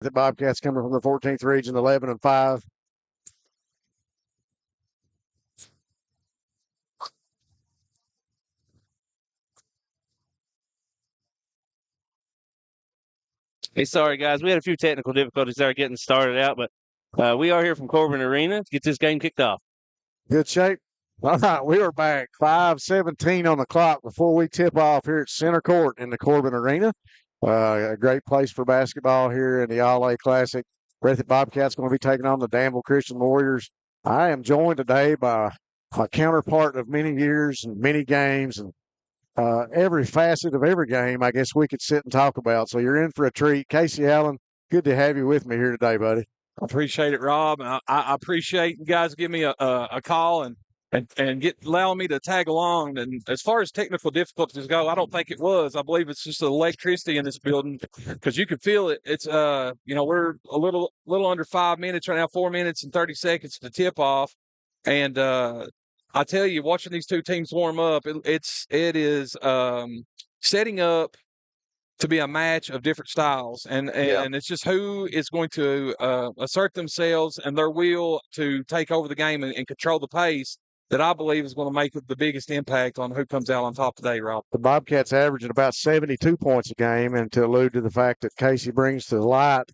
The Bobcats coming from the 14th region, 11-5. Hey, sorry guys, we had a few technical difficulties there getting started out, but we are here from Corbin Arena to get this game kicked off. Good shape. All right, we are back. 5:17 on the clock before we tip off here at Center Court in the Corbin Arena. A great place for basketball here in the All-A Classic. Breathitt Bobcats going to be taking on the Danville Christian Warriors. I am joined today by my counterpart of many years and many games and every facet of every game, I guess we could sit and talk about. So you're in for a treat. Casey Allen, good to have you with me here today, buddy. I appreciate it, Rob. I appreciate you guys giving me a call and allowing me to tag along. And as far as technical difficulties go, I don't think it was. I believe it's just the electricity in this building because you can feel it. It's we're a little under 5 minutes right now, 4 minutes and 30 seconds to tip off, and I tell you, watching these two teams warm up, it is setting up to be a match of different styles, and it's just who is going to assert themselves and their will to take over the game and control the pace that I believe is going to make the biggest impact on who comes out on top today, Rob. The Bobcats averaging about 72 points a game, and to allude to the fact that Casey brings to light,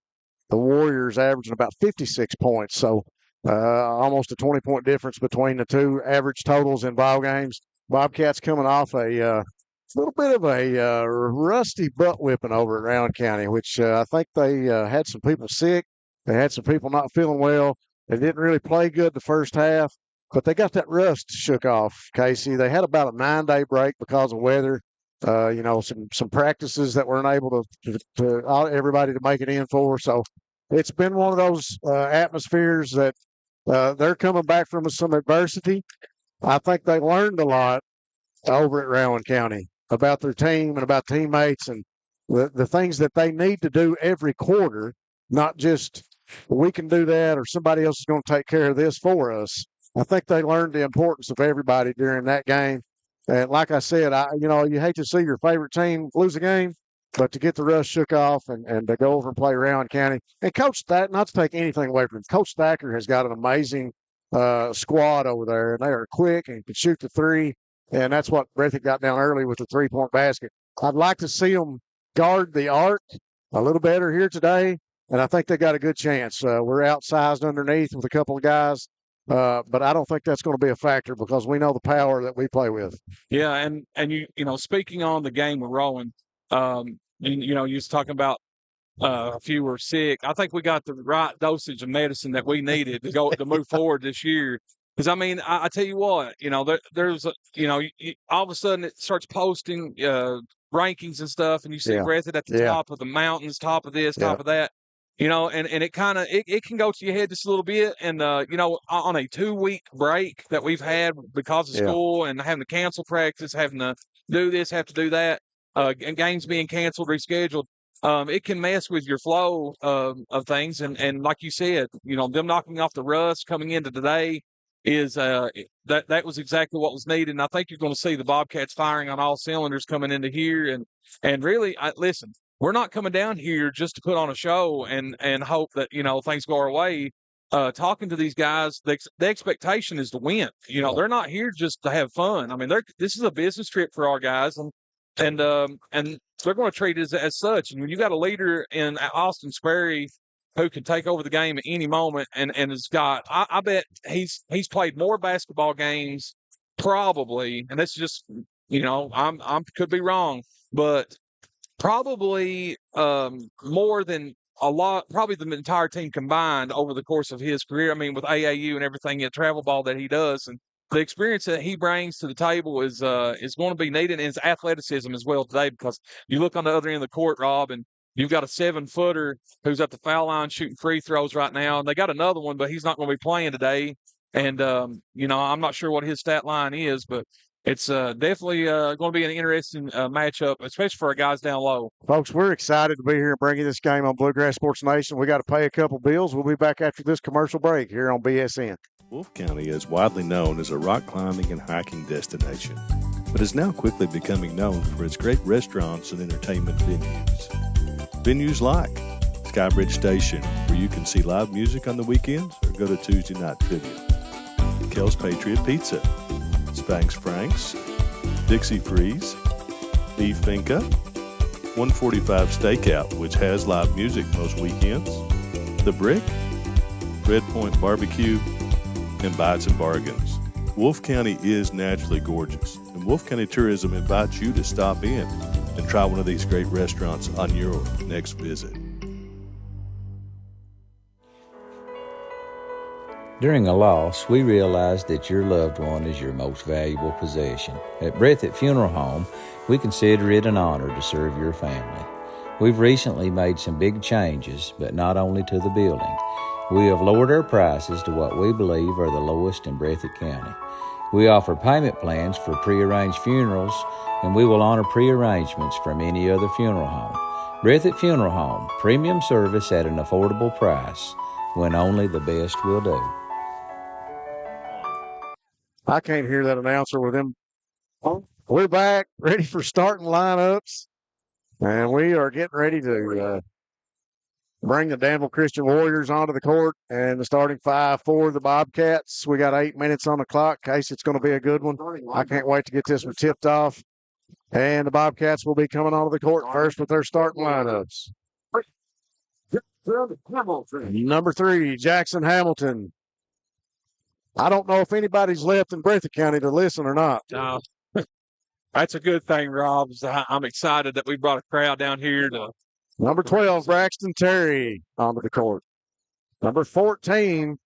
the Warriors averaging about 56 points. So almost a 20-point difference between the two average totals in ball games. Bobcats coming off a little bit of a rusty butt whipping over at Rowan County, which I think they had some people sick. They had some people not feeling well. They didn't really play good the first half, but they got that rust shook off, Casey. They had about a 9-day break because of weather. Some practices that weren't able to everybody to make it in for. So it's been one of those atmospheres that they're coming back from some adversity. I think they learned a lot over at Rowan County about their team and about teammates and the things that they need to do every quarter, not just we can do that or somebody else is going to take care of this for us. I think they learned the importance of everybody during that game. And like I said, you hate to see your favorite team lose a game, but to get the rust shook off and to go over and play Rowan County. And Coach Thacker, not to take anything away from him, Coach Thacker has got an amazing squad over there, and they are quick and can shoot the three. And that's what Breathitt got down early with the three-point basket. I'd like to see them guard the arc a little better here today, and I think they got a good chance. We're outsized underneath with a couple of guys, but I don't think that's going to be a factor because we know the power that we play with. Yeah, and speaking on the game with Rowan, you was talking about a few were sick. I think we got the right dosage of medicine that we needed to move forward this year. Because, I tell you what, there's, all of a sudden it starts posting rankings and stuff, and you see Breathitt at the top of the mountains, top of this, top of that, and it kind of, it can go to your head just a little bit. And, on a 2-week break that we've had because of school and having to cancel practice, having to do this, have to do that, and games being canceled, rescheduled, it can mess with your flow of things. And like you said, them knocking off the rust coming into today, is that was exactly what was needed. And I think you're going to see the Bobcats firing on all cylinders coming into here. And really, listen, we're not coming down here just to put on a show and hope that, things go our way. Talking to these guys, the expectation is to win. They're not here just to have fun. This is a business trip for our guys, and they're going to treat it as such. And when you got a leader in Austin Sperry who can take over the game at any moment and has got, I bet he's played more basketball games probably, and that's just, I'm could be wrong, but probably more than a lot, probably the entire team combined over the course of his career. With AAU and everything in travel ball that he does, and the experience that he brings to the table is going to be needed, and his athleticism as well today, because you look on the other end of the court, Rob, and you've got a 7-footer who's at the foul line shooting free throws right now, and they got another one, but he's not going to be playing today. And, I'm not sure what his stat line is, but it's definitely going to be an interesting matchup, especially for our guys down low. Folks, we're excited to be here and bring you this game on Bluegrass Sports Nation. We got to pay a couple bills. We'll be back after this commercial break here on BSN. Wolfe County is widely known as a rock climbing and hiking destination, but is now quickly becoming known for its great restaurants and entertainment venues. Venues like Skybridge Station, where you can see live music on the weekends or go to Tuesday night trivia. Kel's Patriot Pizza, Spanx Franks, Dixie Freeze, Beef Finca, 145 Stakeout, which has live music most weekends, The Brick, Red Point Barbecue, and Bites and Bargains. Wolfe County is naturally gorgeous, and Wolfe County Tourism invites you to stop in and try one of these great restaurants on your next visit. During a loss, we realize that your loved one is your most valuable possession. At Breathitt Funeral Home, we consider it an honor to serve your family. We've recently made some big changes, but not only to the building. We have lowered our prices to what we believe are the lowest in Breathitt County. We offer payment plans for prearranged funerals, and we will honor prearrangements from any other funeral home. Breathitt Funeral Home, premium service at an affordable price, when only the best will do. I can't hear that announcer with him. We're back, ready for starting lineups, and we are getting ready to bring the Danville Christian Warriors onto the court and the starting five for the Bobcats. We got 8 minutes on the clock. Case it's going to be a good one. I can't wait to get this one tipped off. And the Bobcats will be coming onto the court first with their starting lineups. Number 3, Jackson Hamilton. I don't know if anybody's left in Breathitt County to listen or not. That's a good thing, Rob. I'm excited that we brought a crowd down here to. Number 12, Braxton Terry onto the court. Number 14,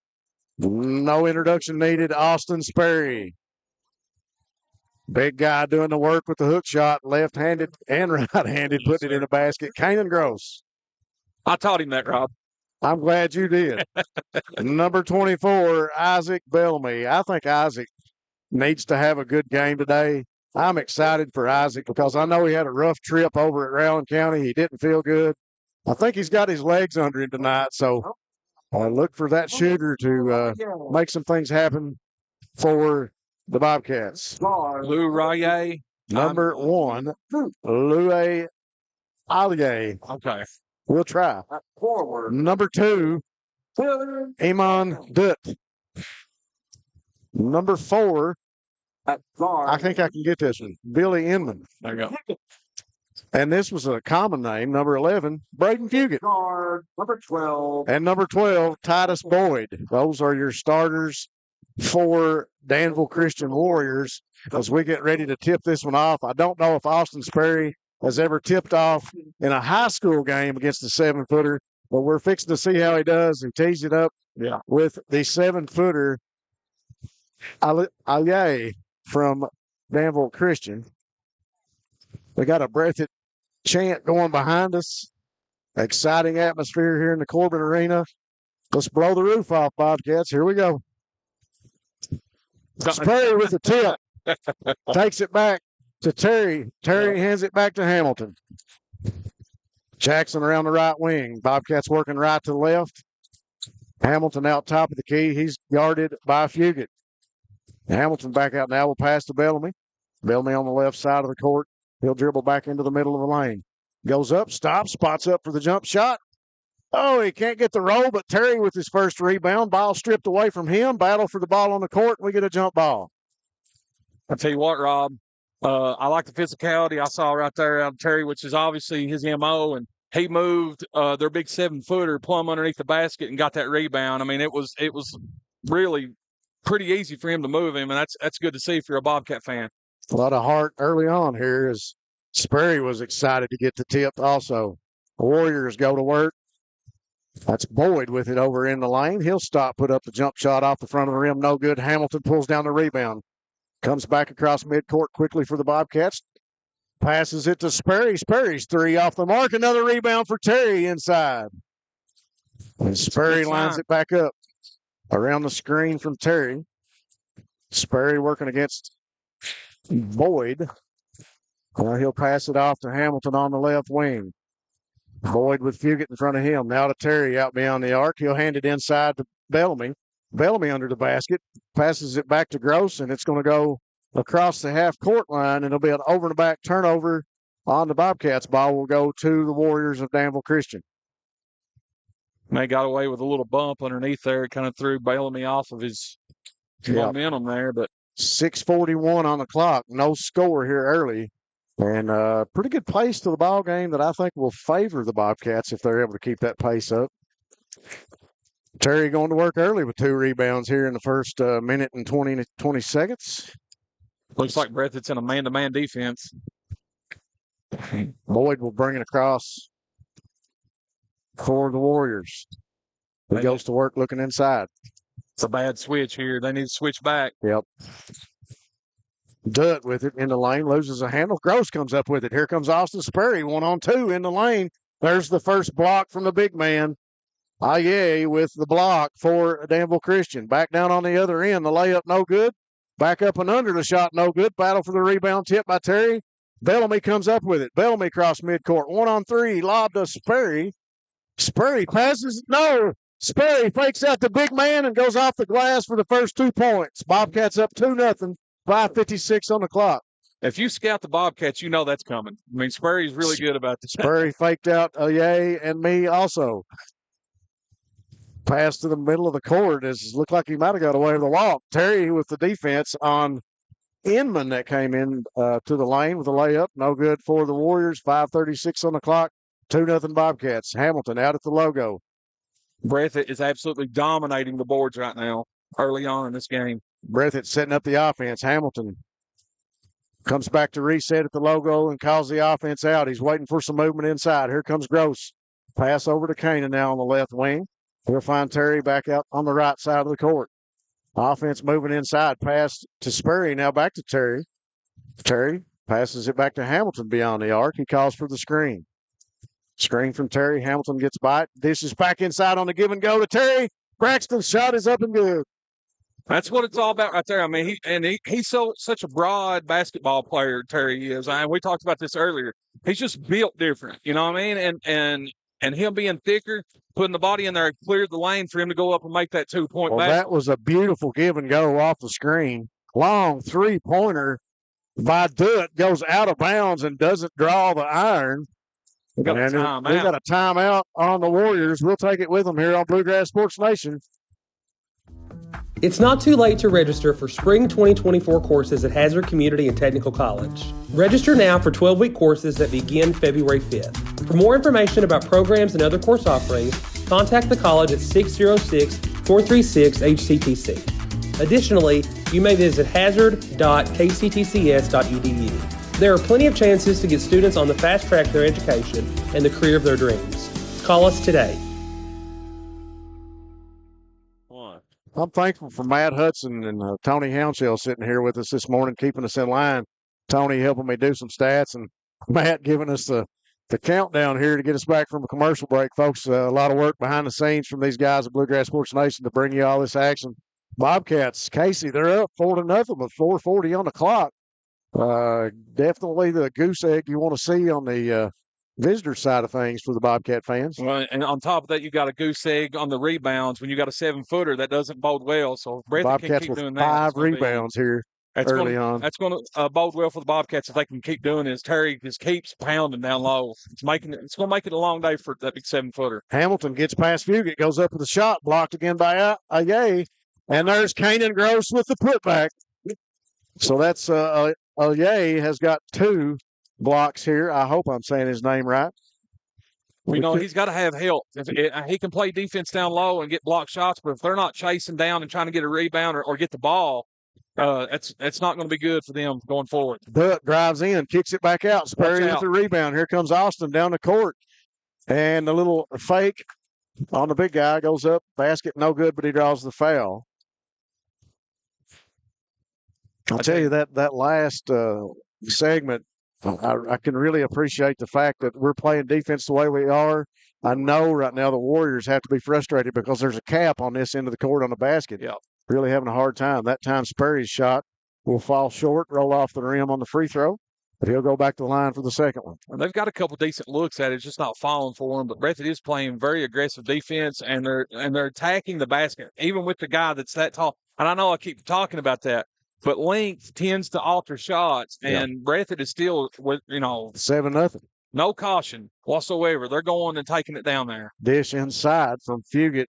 no introduction needed, Austin Sperry. Big guy doing the work with the hook shot, left-handed and right-handed, putting it in the basket. Kanan Gross. I taught him that, Rob. I'm glad you did. Number 24, Isaac Bellamy. I think Isaac needs to have a good game today. I'm excited for Isaac because I know he had a rough trip over at Rowan County. He didn't feel good. I think he's got his legs under him tonight, so look for that shooter to make some things happen for the Bobcats. Lou Raye. Number 1, Louis Allier. Okay. We'll try. Number 2, Iman Dutt. Number 4, I think I can get this one, Billy Inman. There you go. And this was a common name, number 11, Braden Fugit. Number 12. And number 12, Titus Boyd. Those are your starters for Danville Christian Warriors as we get ready to tip this one off. I don't know if Austin Sperry has ever tipped off in a high school game against the 7-footer, but we're fixing to see how he does and tease it up with the 7-footer Allier from Danville Christian. We got a Breathitt chant going behind us. Exciting atmosphere here in the Corbin Arena. Let's blow the roof off, Bobcats. Here we go. Sperry with the tip. Takes it back to Terry. Terry hands it back to Hamilton. Jackson around the right wing. Bobcats working right to the left. Hamilton out top of the key. He's guarded by Fugit. Hamilton back out now will pass to Bellamy. Bellamy on the left side of the court. He'll dribble back into the middle of the lane. Goes up, stops, spots up for the jump shot. Oh, he can't get the roll, but Terry with his first rebound. Ball stripped away from him. Battle for the ball on the court. We get a jump ball. I'll tell you what, Rob. I like the physicality I saw right there out of Terry, which is obviously his MO. And he moved their big 7-footer plumb underneath the basket and got that rebound. I mean, it was really pretty easy for him to move him, and that's good to see if you're a Bobcat fan. A lot of heart early on here as Sperry was excited to get the tip also. The Warriors go to work. That's Boyd with it over in the lane. He'll stop, put up the jump shot off the front of the rim. No good. Hamilton pulls down the rebound. Comes back across midcourt quickly for the Bobcats. Passes it to Sperry. Sperry's 3 off the mark. Another rebound for Terry inside. And Sperry lines it back up around the screen from Terry. Sperry working against Boyd. Now he'll pass it off to Hamilton on the left wing. Boyd with Fugit in front of him. Now to Terry out beyond the arc. He'll hand it inside to Bellamy. Bellamy under the basket. Passes it back to Gross, and it's going to go across the half-court line, and it'll be an over-the-back turnover on the Bobcats. Ball will go to the Warriors of Danville Christian. And they got away with a little bump underneath there. It kind of threw Bellamy off of his momentum there. But 6:41 on the clock. No score here early. And pretty good pace to the ball game that I think will favor the Bobcats if they're able to keep that pace up. Terry going to work early with 2 rebounds here in the first minute and 20 seconds. Looks like Breathitt's in a man-to-man defense. Boyd will bring it across for the Warriors. He goes to work looking inside. It's a bad switch here. They need to switch back. Yep. Dutt with it in the lane, loses a handle. Gross comes up with it. Here comes Austin Sperry, 1-on-2 in the lane. There's the first block from the big man. Aye with the block for Danville Christian. Back down on the other end. The layup no good. Back up and under the shot no good. Battle for the rebound tip by Terry. Bellamy comes up with it. Bellamy across midcourt. 1-on-3. Lob to Sperry. Sperry passes. No. Sperry fakes out the big man and goes off the glass for the first 2 points. Bobcats up 2-0. 5:56 on the clock. If you scout the Bobcats, you know that's coming. I mean, Sperry's really good about this. Sperry faked out Aye and me also. Pass to the middle of the court. It looked like he might have got away with a walk. Terry with the defense on Inman that came in to the lane with a layup. No good for the Warriors. 5:36 on the clock. 2-0 Bobcats. Hamilton out at the logo. Breathitt is absolutely dominating the boards right now early on in this game. Breathitt setting up the offense. Hamilton comes back to reset at the logo and calls the offense out. He's waiting for some movement inside. Here comes Gross. Pass over to Kanan now on the left wing. We'll find Terry back out on the right side of the court. Offense moving inside. Pass to Sperry. Now back to Terry. Terry passes it back to Hamilton beyond the arc. He calls for the screen. Screen from Terry. Hamilton gets by it. Dishes back inside on the give and go to Terry. Braxton's shot is up and good. That's what it's all about right there. I mean, he's such a broad basketball player, Terry is. And we talked about this earlier. He's just built different, you know what I mean? And him being thicker, putting the body in there, cleared the lane for him to go up and make that 2-point well, that was a beautiful give and go off the screen. Long 3-pointer by Dutt, goes out of bounds and doesn't draw the iron. We got a timeout on the Warriors. We'll take it with them here on Bluegrass Sports Nation. It's not too late to register for spring 2024 courses at Hazard Community and Technical College. Register now for 12-week courses that begin February 5th. For more information about programs and other course offerings, contact the college at 606-436-HCTC. Additionally, you may visit hazard.kctcs.edu. There are plenty of chances to get students on the fast track to their education and the career of their dreams. Call us today. I'm thankful for Matt Hudson and Tony Hounshell sitting here with us this morning, keeping us in line. Tony helping me do some stats, and Matt giving us the countdown here to get us back from a commercial break. Folks, a lot of work behind the scenes from these guys at Bluegrass Sports Nation to bring you all this action. Bobcats, Casey, they're up 4-0 with 4:40 on the clock. Definitely the goose egg you want to see on the visitor side of things for the Bobcat fans. Well, and on top of that, you got a goose egg on the rebounds. When you got a 7-footer, that doesn't bode well. So Breathitt can keep doing that. 5 rebounds here early on. That's going to bode well for the Bobcats if they can keep doing this. Terry just keeps pounding down low. It's going to make it a long day for that big 7-footer. Hamilton gets past Fugit, goes up with a shot, blocked again by Aye. And there's Kanan Gross with the putback. So that's Aye has got 2 blocks here. I hope I'm saying his name right. We know he's got to have help. He can play defense down low and get block shots, but if they're not chasing down and trying to get a rebound or get the ball, that's not going to be good for them going forward. Dutt drives in, kicks it back out. Sperry with the rebound. Here comes Austin down the court. And a little fake on the big guy goes up. Basket no good, but he draws the foul. I'll tell you that last segment, I can really appreciate the fact that we're playing defense the way we are. I know right now the Warriors have to be frustrated because there's a cap on this end of the court on the basket. Yeah. Really having a hard time. That time Sperry's shot will fall short, roll off the rim on the free throw, but he'll go back to the line for the second one. And they've got a couple decent looks at it. It's just not falling for them. But Breathitt is playing very aggressive defense, and they're attacking the basket, even with the guy that's that tall. And I know I keep talking about that. But length tends to alter shots, and Breathitt is still, 7-0. No caution whatsoever. They're going and taking it down there. Dish inside from Fugit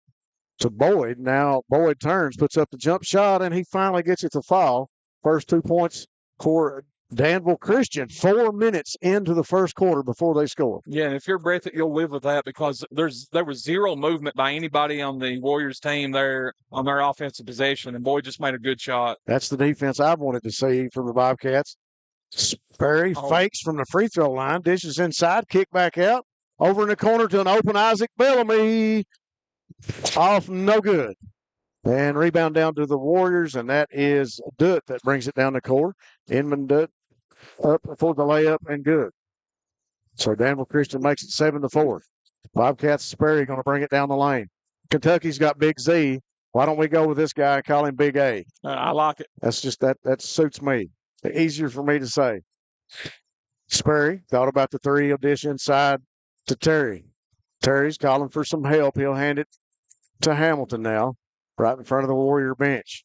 to Boyd. Now Boyd turns, puts up the jump shot, and he finally gets it to fall. First 2 points for Danville Christian. 4 minutes into the first quarter before they score. Yeah, and if you're Breathitt, you'll live with that because there was zero movement by anybody on the Warriors team there on their offensive possession, and Boyd just made a good shot. That's the defense I've wanted to see from the Bobcats. Sperry fakes from the free throw line, dishes inside, kick back out. Over in the corner to an open Isaac Bellamy. Off, no good. And rebound down to the Warriors, and that is Dutt that brings it down the court. Inman Dutt up for the layup and good. So Danville Christian makes it 7-4. Bobcats Sperry going to bring it down the lane. Kentucky's got Big Z. Why don't we go with this guy and call him Big A? I like it. That's just that suits me. Easier for me to say. Sperry thought about the three. He'll dish inside to Terry. Terry's calling for some help. He'll hand it to Hamilton now, right in front of the Warrior bench.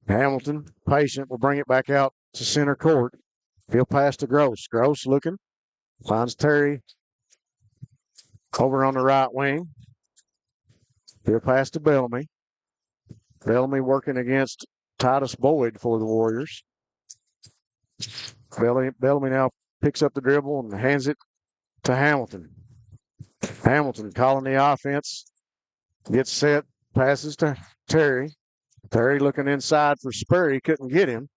Hamilton, patient, will bring it back out to center court. He'll pass to Gross. Gross looking. Finds Terry over on the right wing. He'll pass to Bellamy. Bellamy working against Titus Boyd for the Warriors. Bellamy now picks up the dribble and hands it to Hamilton. Hamilton calling the offense. Gets set. Passes to Terry. Terry looking inside for Sperry. Couldn't get him.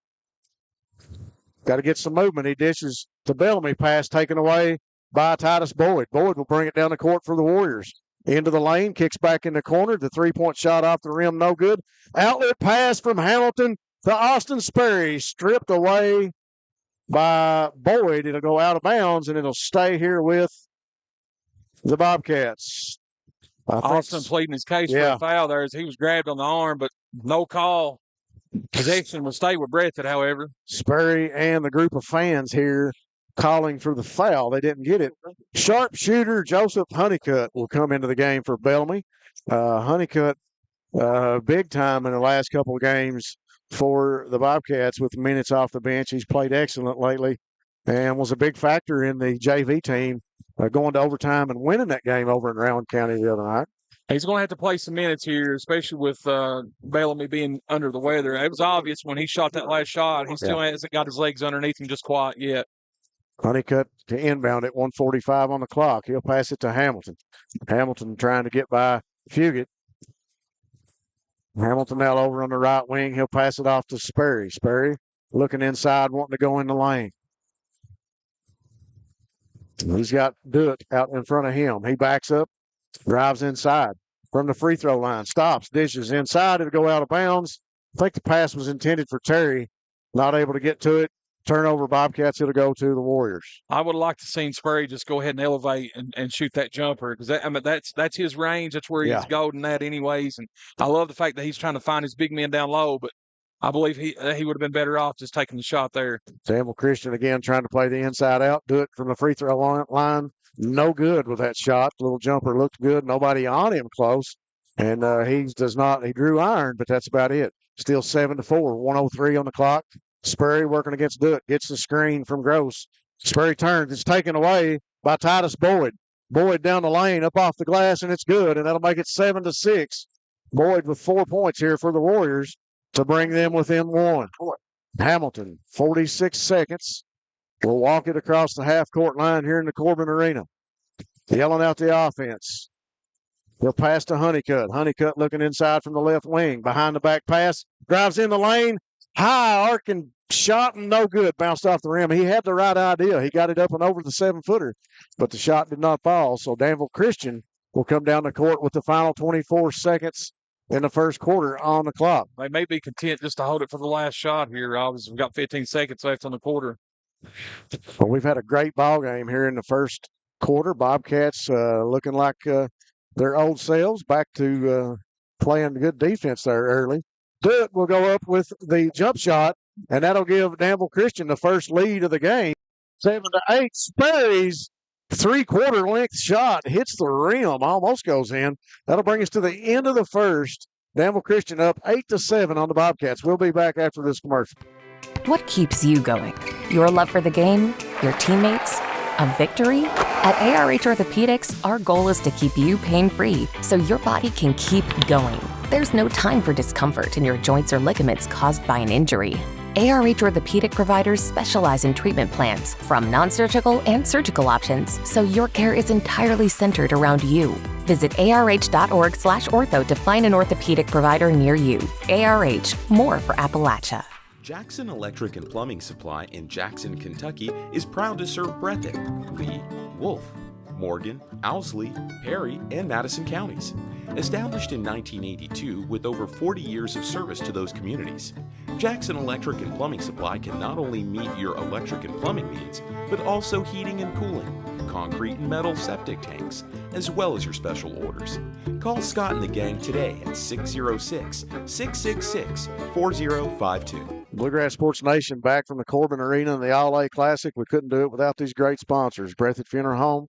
Got to get some movement. He dishes to Bellamy. Pass taken away by Titus Boyd. Boyd will bring it down the court for the Warriors. Into the lane. Kicks back in the corner. The three-point shot off the rim. No good. Outlet pass from Hamilton to Austin Sperry. Stripped away by Boyd. It'll go out of bounds, and it'll stay here with the Bobcats. Austin pleading his case for a foul there as he was grabbed on the arm, but no call. Possession will stay with Breathitt, however. Sperry and the group of fans here calling for the foul. They didn't get it. Sharpshooter Joseph Honeycutt will come into the game for Bellamy. Honeycutt, big time in the last couple of games for the Bobcats with minutes off the bench. He's played excellent lately and was a big factor in the JV team going to overtime and winning that game over in Rowan County the other night. He's going to have to play some minutes here, especially with Bellamy being under the weather. It was obvious when he shot that last shot. He still hasn't got his legs underneath him just quite yet. Honeycutt to inbound at 1:45 on the clock. He'll pass it to Hamilton. Hamilton trying to get by Fugit. Hamilton now over on the right wing. He'll pass it off to Sperry. Sperry looking inside, wanting to go in the lane. He's got Dutt out in front of him. He backs up, drives inside from the free throw line, stops, dishes inside. It'll go out of bounds. I think the pass was intended for Terry, not able to get to it. Turnover, Bobcats. It'll go to the Warriors. I would like to see Sperry just go ahead and elevate and shoot that jumper because that's his range. That's where he's golden at anyways. And I love the fact that he's trying to find his big men down low, but I believe he would have been better off just taking the shot there. Danville Christian again trying to play the inside out. Do it from the free throw line. No good with that shot. Little jumper looked good. Nobody on him close. And he drew iron, but that's about it. Still 7-4, 1:03 on the clock. Sperry working against Dutt. Gets the screen from Gross. Sperry turns. It's taken away by Titus Boyd. Boyd down the lane, up off the glass, and it's good. And that'll make it 7-6. Boyd with 4 points here for the Warriors to bring them within one. Hamilton, 46 seconds. Will walk it across the half-court line here in the Corbin Arena. Yelling out the offense. He'll pass to Honeycutt. Honeycutt looking inside from the left wing. Behind the back pass. Drives in the lane. High arcing shot and no good. Bounced off the rim. He had the right idea. He got it up and over the 7-footer, but the shot did not fall. So Danville Christian will come down the court with the final 24 seconds in the first quarter on the clock. They may be content just to hold it for the last shot here. Obviously, we've got 15 seconds left on the quarter. Well, we've had a great ball game here in the first quarter. Bobcats looking like their old selves, back to playing good defense there early. Dutt will go up with the jump shot, and that'll give Danville Christian the first lead of the game. 7-8. Sperry's three-quarter length shot hits the rim, almost goes in. That'll bring us to the end of the first. Danville Christian up 8-7 on the Bobcats. We'll be back after this commercial. What keeps you going? Your love for the game? Your teammates? A victory? At ARH Orthopedics, our goal is to keep you pain-free so your body can keep going. There's no time for discomfort in your joints or ligaments caused by an injury. ARH Orthopedic providers specialize in treatment plans, from non-surgical and surgical options, so your care is entirely centered around you. Visit arh.org/ortho to find an orthopedic provider near you. ARH, more for Appalachia. Jackson Electric and Plumbing Supply in Jackson, Kentucky is proud to serve Breathitt, Lee, Wolf, Morgan, Owsley, Perry, and Madison counties. Established in 1982 with over 40 years of service to those communities, Jackson Electric and Plumbing Supply can not only meet your electric and plumbing needs, but also heating and cooling, concrete and metal septic tanks, as well as your special orders. Call Scott and the gang today at 606-666-4052. Bluegrass Sports Nation back from the Corbin Arena in the All-A Classic. We couldn't do it without these great sponsors. Breathitt Funeral Home,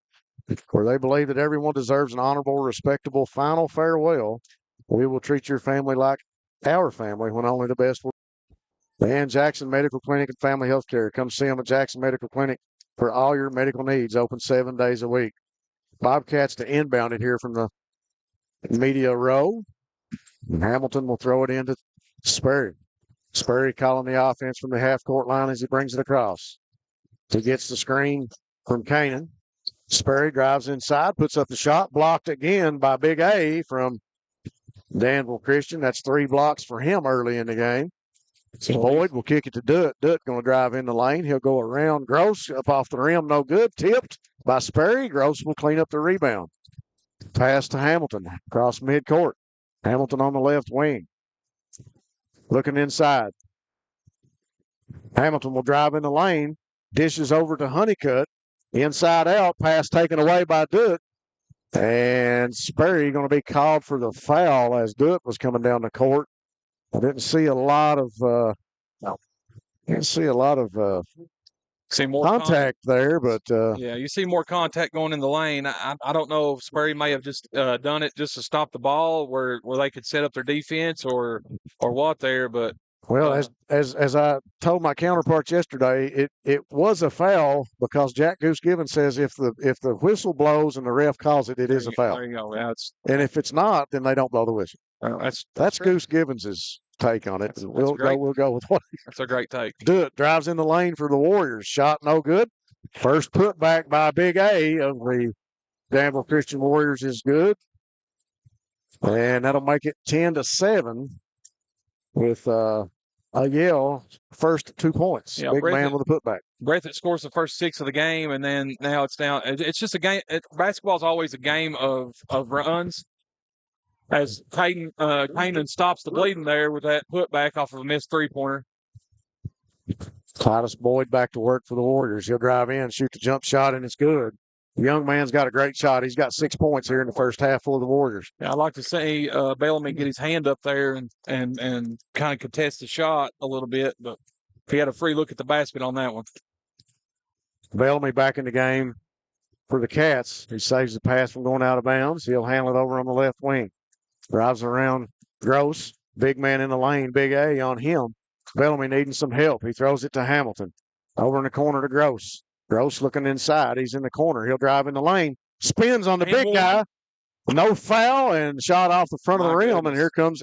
where they believe that everyone deserves an honorable, respectable final farewell. We will treat your family like our family when only the best will. And Jackson Medical Clinic and Family Health Care. Come see them at Jackson Medical Clinic for all your medical needs, open 7 days a week. Bobcats to inbound it here from the media row. And Hamilton will throw it into Sperry. Sperry calling the offense from the half-court line as he brings it across. He gets the screen from Canaan. Sperry drives inside, puts up the shot, blocked again by Big A from Danville Christian. That's 3 blocks for him early in the game. Boyd will kick it to Dutt. Dutt going to drive in the lane. He'll go around Gross, up off the rim, no good. Tipped by Sperry. Gross will clean up the rebound. Pass to Hamilton across midcourt. Hamilton on the left wing. Looking inside. Hamilton will drive in the lane. Dishes over to Honeycutt. Inside out. Pass taken away by Dutt. And Sperry going to be called for the foul as Dutt was coming down the court. I didn't see a lot of see more contact there, but yeah, you see more contact going in the lane. I don't know if Sperry may have just done it just to stop the ball, where they could set up their defense or what there. But well, as I told my counterparts yesterday, it was a foul because Jack Goose Gibbons says if the whistle blows and the ref calls it, it is a foul. There you go. Yeah, and if it's not, then they don't blow the whistle. That's Goose Gibbons's take on it. We'll go with what. That's a great take. Dutt drives in the lane for the Warriors. Shot no good. First putback by Big A of the Danville Christian Warriors is good, and that'll make it 10-7 with a yell first 2 points. Yeah, Big man with a putback. Breathitt scores the first 6 of the game, and then now it's down. It's just a game. Basketball is always a game of runs. As Canaan stops the bleeding there with that putback off of a missed three-pointer. Titus Boyd back to work for the Warriors. He'll drive in, shoot the jump shot, and it's good. The young man's got a great shot. He's got 6 points here in the first half for the Warriors. Yeah, I'd like to see Bellamy get his hand up there and kind of contest the shot a little bit, but if he had a free look at the basket on that one. Bellamy back in the game for the Cats. He saves the pass from going out of bounds. He'll handle it over on the left wing. Drives around Gross. Big man in the lane. Big A on him. Bellamy needing some help. He throws it to Hamilton. Over in the corner to Gross. Gross looking inside. He's in the corner. He'll drive in the lane. Spins on the big guy. No foul and shot off the front of the rim. And here comes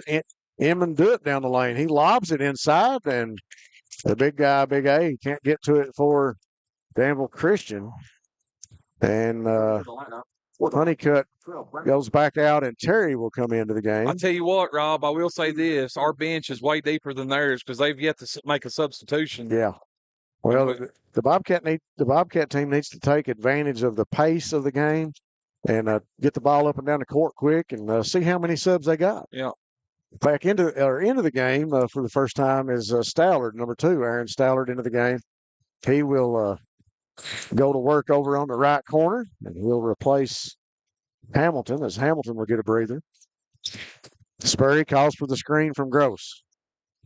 Eamon Dutt down the lane. He lobs it inside. And the big guy, Big A, he can't get to it for Danville Christian. And Honeycutt goes back out, and Terry will come into the game. I'll tell you what, Rob, I will say this. Our bench is way deeper than theirs because they've yet to make a substitution. Yeah. Well, the Bobcat team needs to take advantage of the pace of the game and get the ball up and down the court quick and see how many subs they got. Yeah. Back into the game for the first time is Stallard, number 2, Aaron Stallard into the game. He will go to work over on the right corner, and he'll replace Hamilton as Hamilton will get a breather. Sperry calls for the screen from Gross.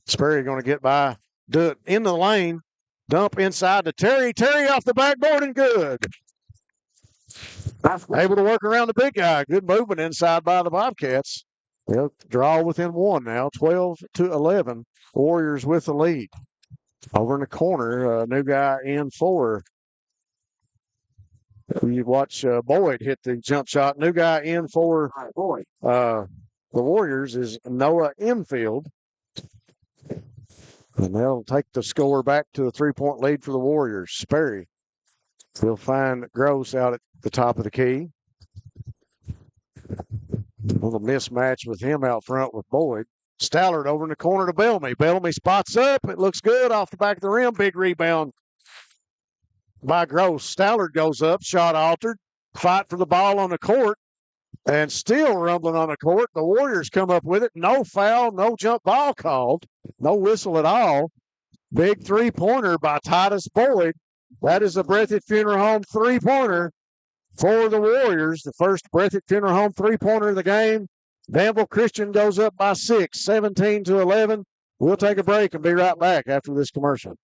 Sperry going to get by Dutt in the lane. Dump inside to Terry. Terry off the backboard and good. Able to work around the big guy. Good movement inside by the Bobcats. They'll draw within 1 now, 12-11. Warriors with the lead. Over in the corner, new guy in for You watch Boyd hit the jump shot. New guy in for the Warriors is Noah Enfield. And they'll take the score back to a 3-point lead for the Warriors. Sperry will find Gross out at the top of the key. A little mismatch with him out front with Boyd. Stallard over in the corner to Bellamy. Bellamy spots up. It looks good off the back of the rim. Big rebound by Gross. Stallard goes up. Shot altered. Fight for the ball on the court. And still rumbling on the court. The Warriors come up with it. No foul, no jump ball called. No whistle at all. Big three-pointer by Titus Boyd. That is a Breathitt Funeral Home three-pointer for the Warriors. The first Breathitt Funeral Home three-pointer of the game. Danville Christian goes up by 6, 17-11. We'll take a break and be right back after this commercial.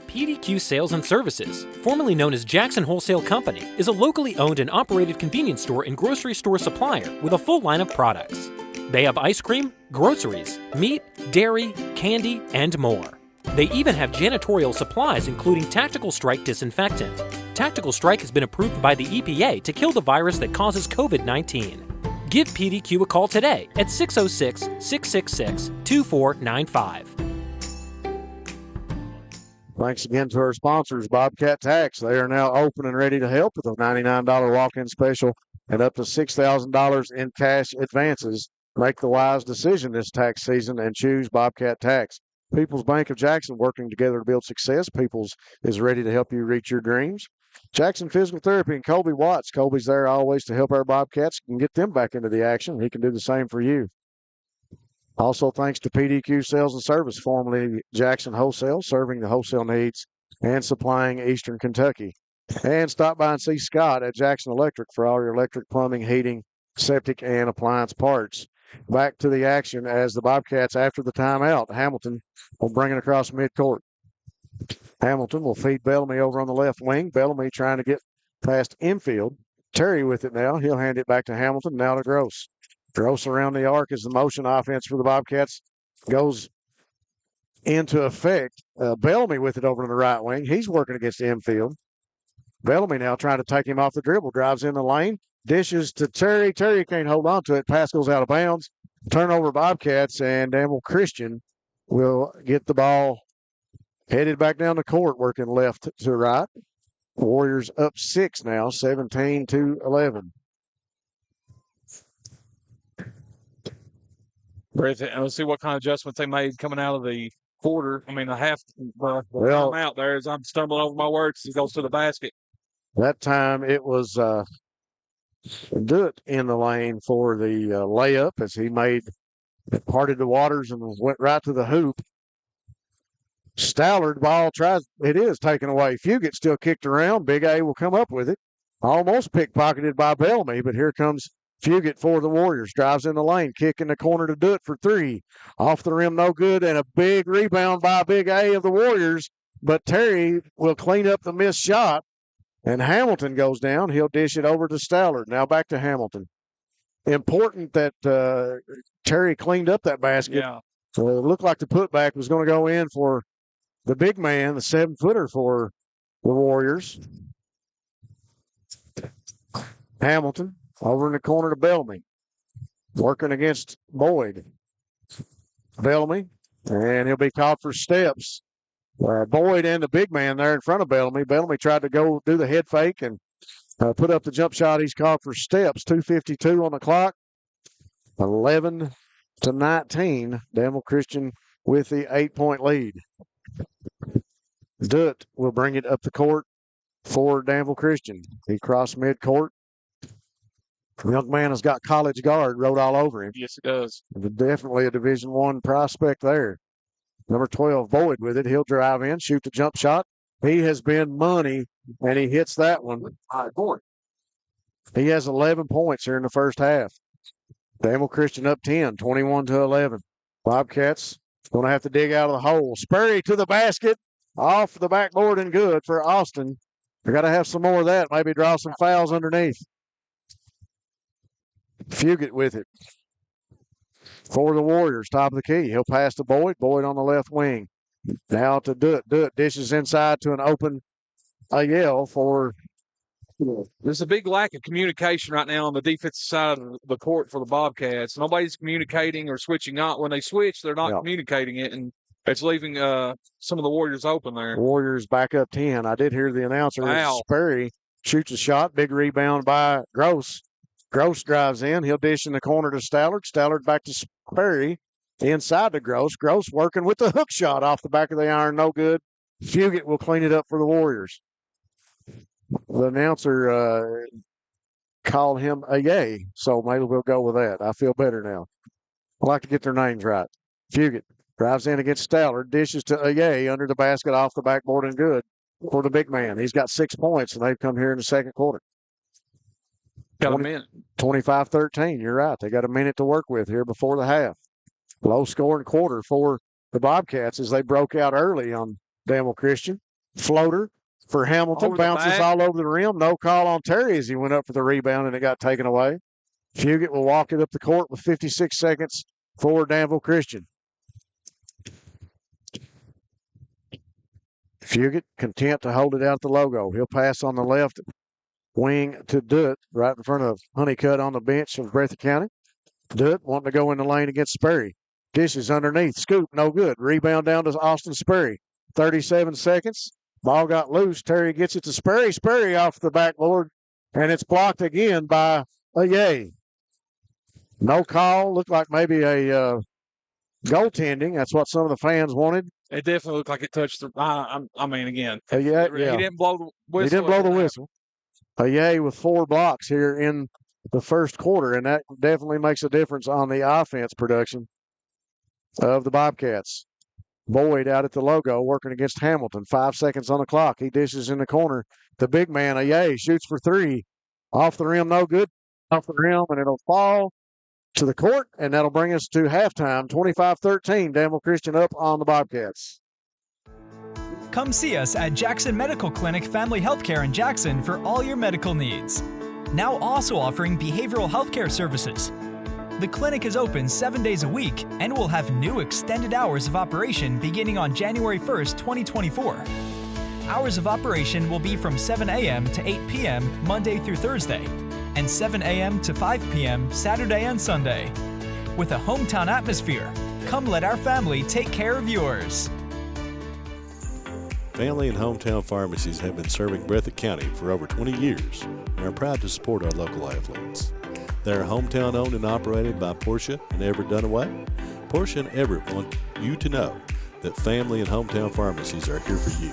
PDQ Sales and Services, formerly known as Jackson Wholesale Company, is a locally owned and operated convenience store and grocery store supplier with a full line of products. They have ice cream, groceries, meat, dairy, candy, and more. They even have janitorial supplies including Tactical Strike disinfectant. Tactical Strike has been approved by the EPA to kill the virus that causes COVID-19. Give PDQ a call today at 606-666-2495. Thanks again to our sponsors, Bobcat Tax. They are now open and ready to help with a $99 walk-in special and up to $6,000 in cash advances. Make the wise decision this tax season and choose Bobcat Tax. People's Bank of Jackson, working together to build success. People's is ready to help you reach your dreams. Jackson Physical Therapy and Colby Watts. Colby's there always to help our Bobcats and get them back into the action. He can do the same for you. Also, thanks to PDQ Sales and Service, formerly Jackson Wholesale, serving the wholesale needs and supplying Eastern Kentucky. And stop by and see Scott at Jackson Electric for all your electric, plumbing, heating, septic, and appliance parts. Back to the action as the Bobcats, after the timeout, Hamilton will bring it across midcourt. Hamilton will feed Bellamy over on the left wing. Bellamy trying to get past infield. Terry with it now. He'll hand it back to Hamilton, now to Gross. Gross around the arc as the motion offense for the Bobcats goes into effect. Bellamy with it over on the right wing. He's working against the infield. Bellamy now trying to take him off the dribble. Drives in the lane. Dishes to Terry. Terry can't hold on to it. Pass goes out of bounds. Turnover Bobcats, and Danville Christian will get the ball headed back down the court, working left to right. Warriors up 6 now, 17-11. Breathitt, let's see what kind of adjustments they made coming out of the quarter. I mean, the half. Well, I'm out there as I'm stumbling over my words. He goes to the basket. That time it was Dutt in the lane for the layup as he parted the waters and went right to the hoop. Stallard ball it is taken away. Fugit still kicked around. Big A will come up with it. Almost pickpocketed by Bellamy, but here comes Fugit for the Warriors. Drives in the lane, kick in the corner to Dutt for 3. Off the rim, no good, and a big rebound by Big A of the Warriors. But Terry will clean up the missed shot, and Hamilton goes down. He'll dish it over to Stallard. Now back to Hamilton. Important that Terry cleaned up that basket. Yeah. So it looked like the putback was going to go in for the big man, the 7-footer for the Warriors. Hamilton over in the corner to Bellamy. Working against Boyd. Bellamy, and he'll be called for steps. Boyd and the big man there in front of Bellamy. Bellamy tried to go do the head fake and put up the jump shot. He's called for steps. 2:52 on the clock. 11-19. Danville Christian with the 8-point lead. Dutt will bring it up the court for Danville Christian. He crossed midcourt. The young man has got college guard wrote all over him. Yes, it does. Definitely a Division I prospect there. Number 12, Boyd with it. He'll drive in, shoot the jump shot. He has been money, and he hits that one. He has 11 points here in the first half. Danville Christian up 10, 21-11. Bobcats going to have to dig out of the hole. Sperry to the basket, off the backboard and good for Austin. We got to have some more of that. Maybe draw some fouls underneath. Fugit with it for the Warriors, top of the key. He'll pass to Boyd. Boyd on the left wing. Now to Dutt. Dutt dishes inside to an open Ayel for There's a big lack of communication right now on the defensive side of the court for the Bobcats. Nobody's communicating or switching out. When they switch, they're not communicating it, and it's leaving some of the Warriors open there. Warriors back up 10. I did hear the announcer. Wow. Sperry shoots a shot. Big rebound by Gross. Gross drives in. He'll dish in the corner to Stallard. Stallard back to Sperry. Inside to Gross. Gross working with the hook shot off the back of the iron. No good. Fugit will clean it up for the Warriors. The announcer called him a yay, so maybe we'll go with that. I feel better now. I like to get their names right. Fugit drives in against Stallard, dishes to a yay under the basket off the backboard and good for the big man. He's got 6 points, and they've come here in the second quarter. Got a minute. 25-13. You're right. They got a minute to work with here before the half. Low scoring quarter for the Bobcats as they broke out early on Danville Christian. Floater for Hamilton, bounces all over the rim. No call on Terry as he went up for the rebound and it got taken away. Fugit will walk it up the court with 56 seconds for Danville Christian. Fugit content to hold it out the logo. He'll pass on the left wing to Dutt right in front of Honeycutt on the bench of Breathitt County. Dutt wanting to go in the lane against Sperry. Dishes underneath. Scoop, no good. Rebound down to Austin Sperry. 37 seconds. Ball got loose. Terry gets it to Sperry. Sperry off the backboard, and it's blocked again by a yay. No call. Looked like maybe a goaltending. That's what some of the fans wanted. It definitely looked like it touched the. I mean, again, yeah. He didn't blow the whistle. He didn't blow the whistle. A yay with 4 blocks here in the first quarter, and that definitely makes a difference on the offense production of the Bobcats. Boyd out at the logo working against Hamilton. 5 seconds on the clock. He dishes in the corner. The big man, Aye, shoots for 3. Off the rim, no good. Off the rim, and it'll fall to the court, and that'll bring us to halftime. 25-13. Danville Christian up on the Bobcats. Come see us at Jackson Medical Clinic Family Healthcare in Jackson for all your medical needs. Now also offering behavioral healthcare services. The clinic is open 7 days a week and will have new extended hours of operation beginning on January 1st, 2024. Hours of operation will be from 7 a.m. to 8 p.m. Monday through Thursday, and 7 a.m. to 5 p.m. Saturday and Sunday. With a hometown atmosphere, come let our family take care of yours. Family and hometown pharmacies have been serving Breathitt County for over 20 years and are proud to support our local athletes. They are hometown owned and operated by Portia and Everett Dunaway. Portia and Everett want you to know that family and hometown pharmacies are here for you.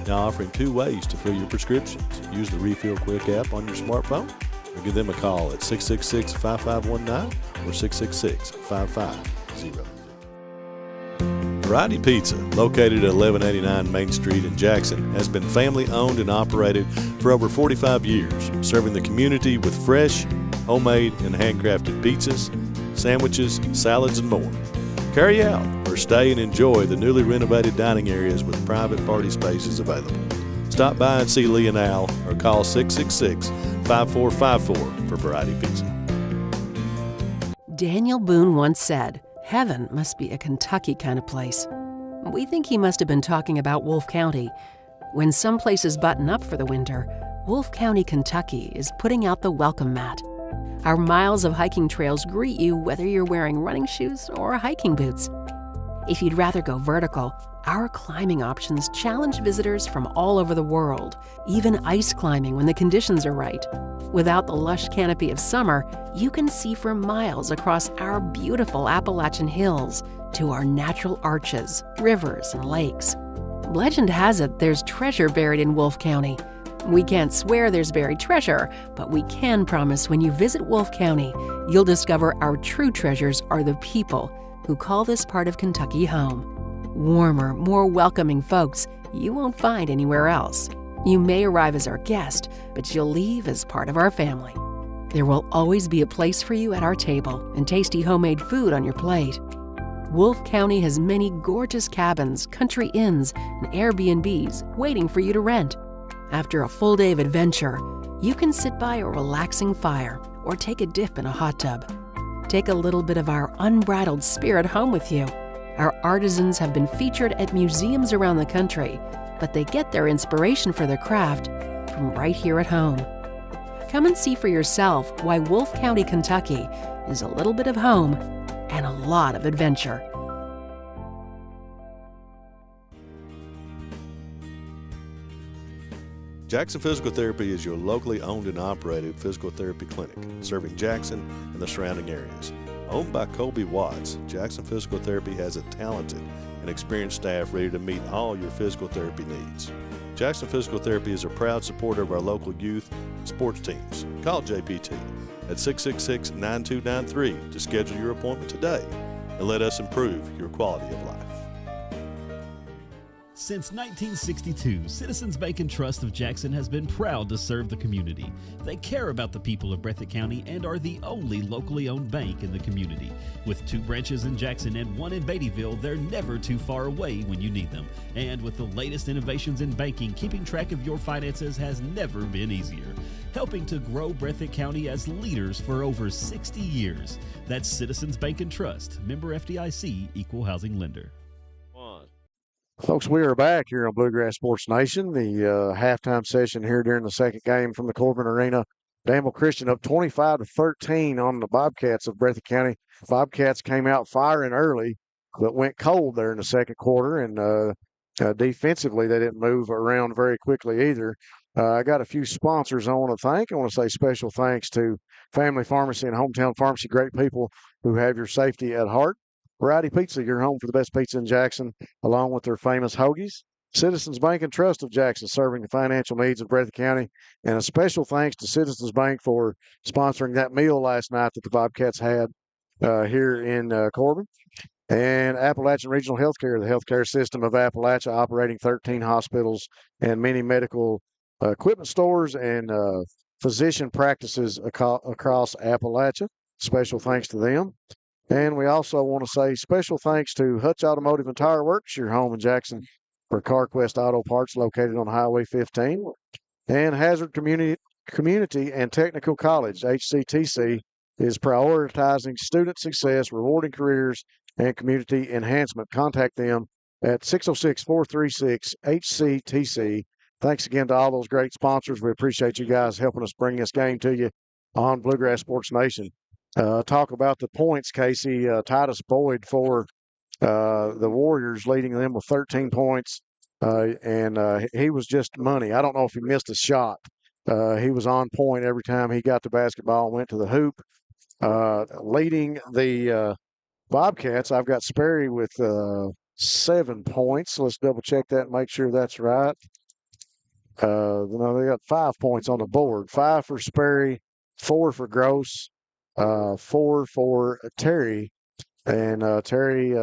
Now offering 2 ways to fill your prescriptions. Use the Refill Quick app on your smartphone or give them a call at 666-5519 or 666-5500. Variety Pizza, located at 1189 Main Street in Jackson, has been family owned and operated for over 45 years, serving the community with fresh, homemade, and handcrafted pizzas, sandwiches, salads, and more. Carry out or stay and enjoy the newly renovated dining areas with private party spaces available. Stop by and see Lee and Al or call 666-5454 for Variety Pizza. Daniel Boone once said, "Heaven must be a Kentucky kind of place." We think he must have been talking about Wolfe County. When some places button up for the winter, Wolfe County, Kentucky is putting out the welcome mat. Our miles of hiking trails greet you whether you're wearing running shoes or hiking boots. If you'd rather go vertical, our climbing options challenge visitors from all over the world, even ice climbing when the conditions are right. Without the lush canopy of summer, you can see for miles across our beautiful Appalachian hills to our natural arches, rivers, and lakes. Legend has it there's treasure buried in Wolfe County. We can't swear there's buried treasure, but we can promise when you visit Wolfe County, you'll discover our true treasures are the people who call this part of Kentucky home. Warmer, more welcoming folks you won't find anywhere else. You may arrive as our guest, but you'll leave as part of our family. There will always be a place for you at our table and tasty homemade food on your plate. Wolfe County has many gorgeous cabins, country inns, and Airbnbs waiting for you to rent. After a full day of adventure, you can sit by a relaxing fire or take a dip in a hot tub. Take a little bit of our unbridled spirit home with you. Our artisans have been featured at museums around the country, but they get their inspiration for their craft from right here at home. Come and see for yourself why Wolfe County, Kentucky is a little bit of home and a lot of adventure. Jackson Physical Therapy is your locally owned and operated physical therapy clinic, serving Jackson and the surrounding areas. Owned by Colby Watts, Jackson Physical Therapy has a talented and experienced staff ready to meet all your physical therapy needs. Jackson Physical Therapy is a proud supporter of our local youth and sports teams. Call JPT at 666-9293 to schedule your appointment today and let us improve your quality of life. Since 1962, Citizens Bank and Trust of Jackson has been proud to serve the community. They care about the people of Breathitt County and are the only locally owned bank in the community. With 2 branches in Jackson and 1 in Beattyville, they're never too far away when you need them. And with the latest innovations in banking, keeping track of your finances has never been easier. Helping to grow Breathitt County as leaders for over 60 years. That's Citizens Bank and Trust, member FDIC, equal housing lender. Folks, we are back here on Bluegrass Sports Nation. The halftime session here during the second game from the Corbin Arena. Danville Christian up 25-13 on the Bobcats of Breathitt County. Bobcats came out firing early, but went cold there in the second quarter. And defensively, they didn't move around very quickly either. I got a few sponsors I want to thank. I want to say special thanks to Family Pharmacy and Hometown Pharmacy, great people who have your safety at heart. Variety Pizza, your home for the best pizza in Jackson, along with their famous hoagies. Citizens Bank and Trust of Jackson, serving the financial needs of Breathitt County. And a special thanks to Citizens Bank for sponsoring that meal last night that the Bobcats had here in Corbin. And Appalachian Regional Healthcare, the healthcare system of Appalachia, operating 13 hospitals and many medical equipment stores and physician practices across Appalachia. Special thanks to them. And we also want to say special thanks to Hutch Automotive and Tire Works, your home in Jackson for CarQuest Auto Parts, located on Highway 15. And Hazard Community and Technical College, HCTC, is prioritizing student success, rewarding careers, and community enhancement. Contact them at 606-436-HCTC. Thanks again to all those great sponsors. We appreciate you guys helping us bring this game to you on Bluegrass Sports Nation. Talk about the points, Casey. Titus Boyd for the Warriors, leading them with 13 points, and he was just money. I don't know if he missed a shot. He was on point every time he got the basketball and went to the hoop. Leading the Bobcats, I've got Sperry with 7 points. Let's double-check that and make sure that's right. No, they got 5 points on the board. 5 for Sperry, 4 for Gross, 4 for Terry, and Terry,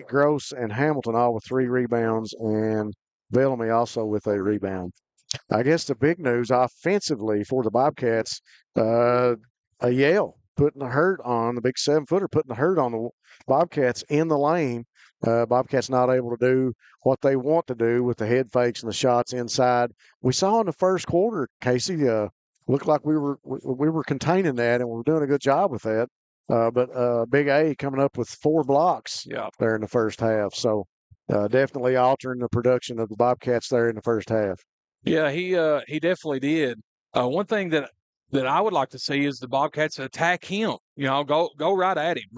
Gross, and Hamilton all with 3 rebounds, and Bellamy also with a rebound. I guess the big news offensively for the Bobcats, Yale putting the hurt on, the big 7-footer putting the hurt on the Bobcats in the lane. Bobcats not able to do what they want to do with the head fakes and the shots inside. We saw in the first quarter, Casey, looked like we were containing that, and we were doing a good job with that. But Big A coming up with 4 blocks there in the first half. So definitely altering the production of the Bobcats there in the first half. Yeah, he definitely did. One thing that I would like to see is the Bobcats attack him. Go right at him.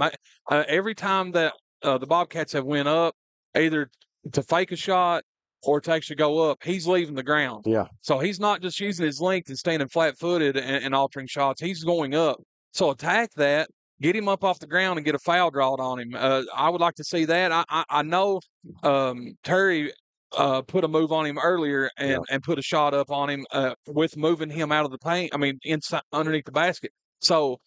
Every time that the Bobcats have went up, either to fake a shot or to actually go up, he's leaving the ground. Yeah. So he's not just using his length and standing flat-footed and altering shots. He's going up. So attack that, get him up off the ground and get a foul drawn on him. I would like to see that. I know Terry put a move on him earlier and put a shot up on him with moving him out of the paint. I mean, inside underneath the basket. So,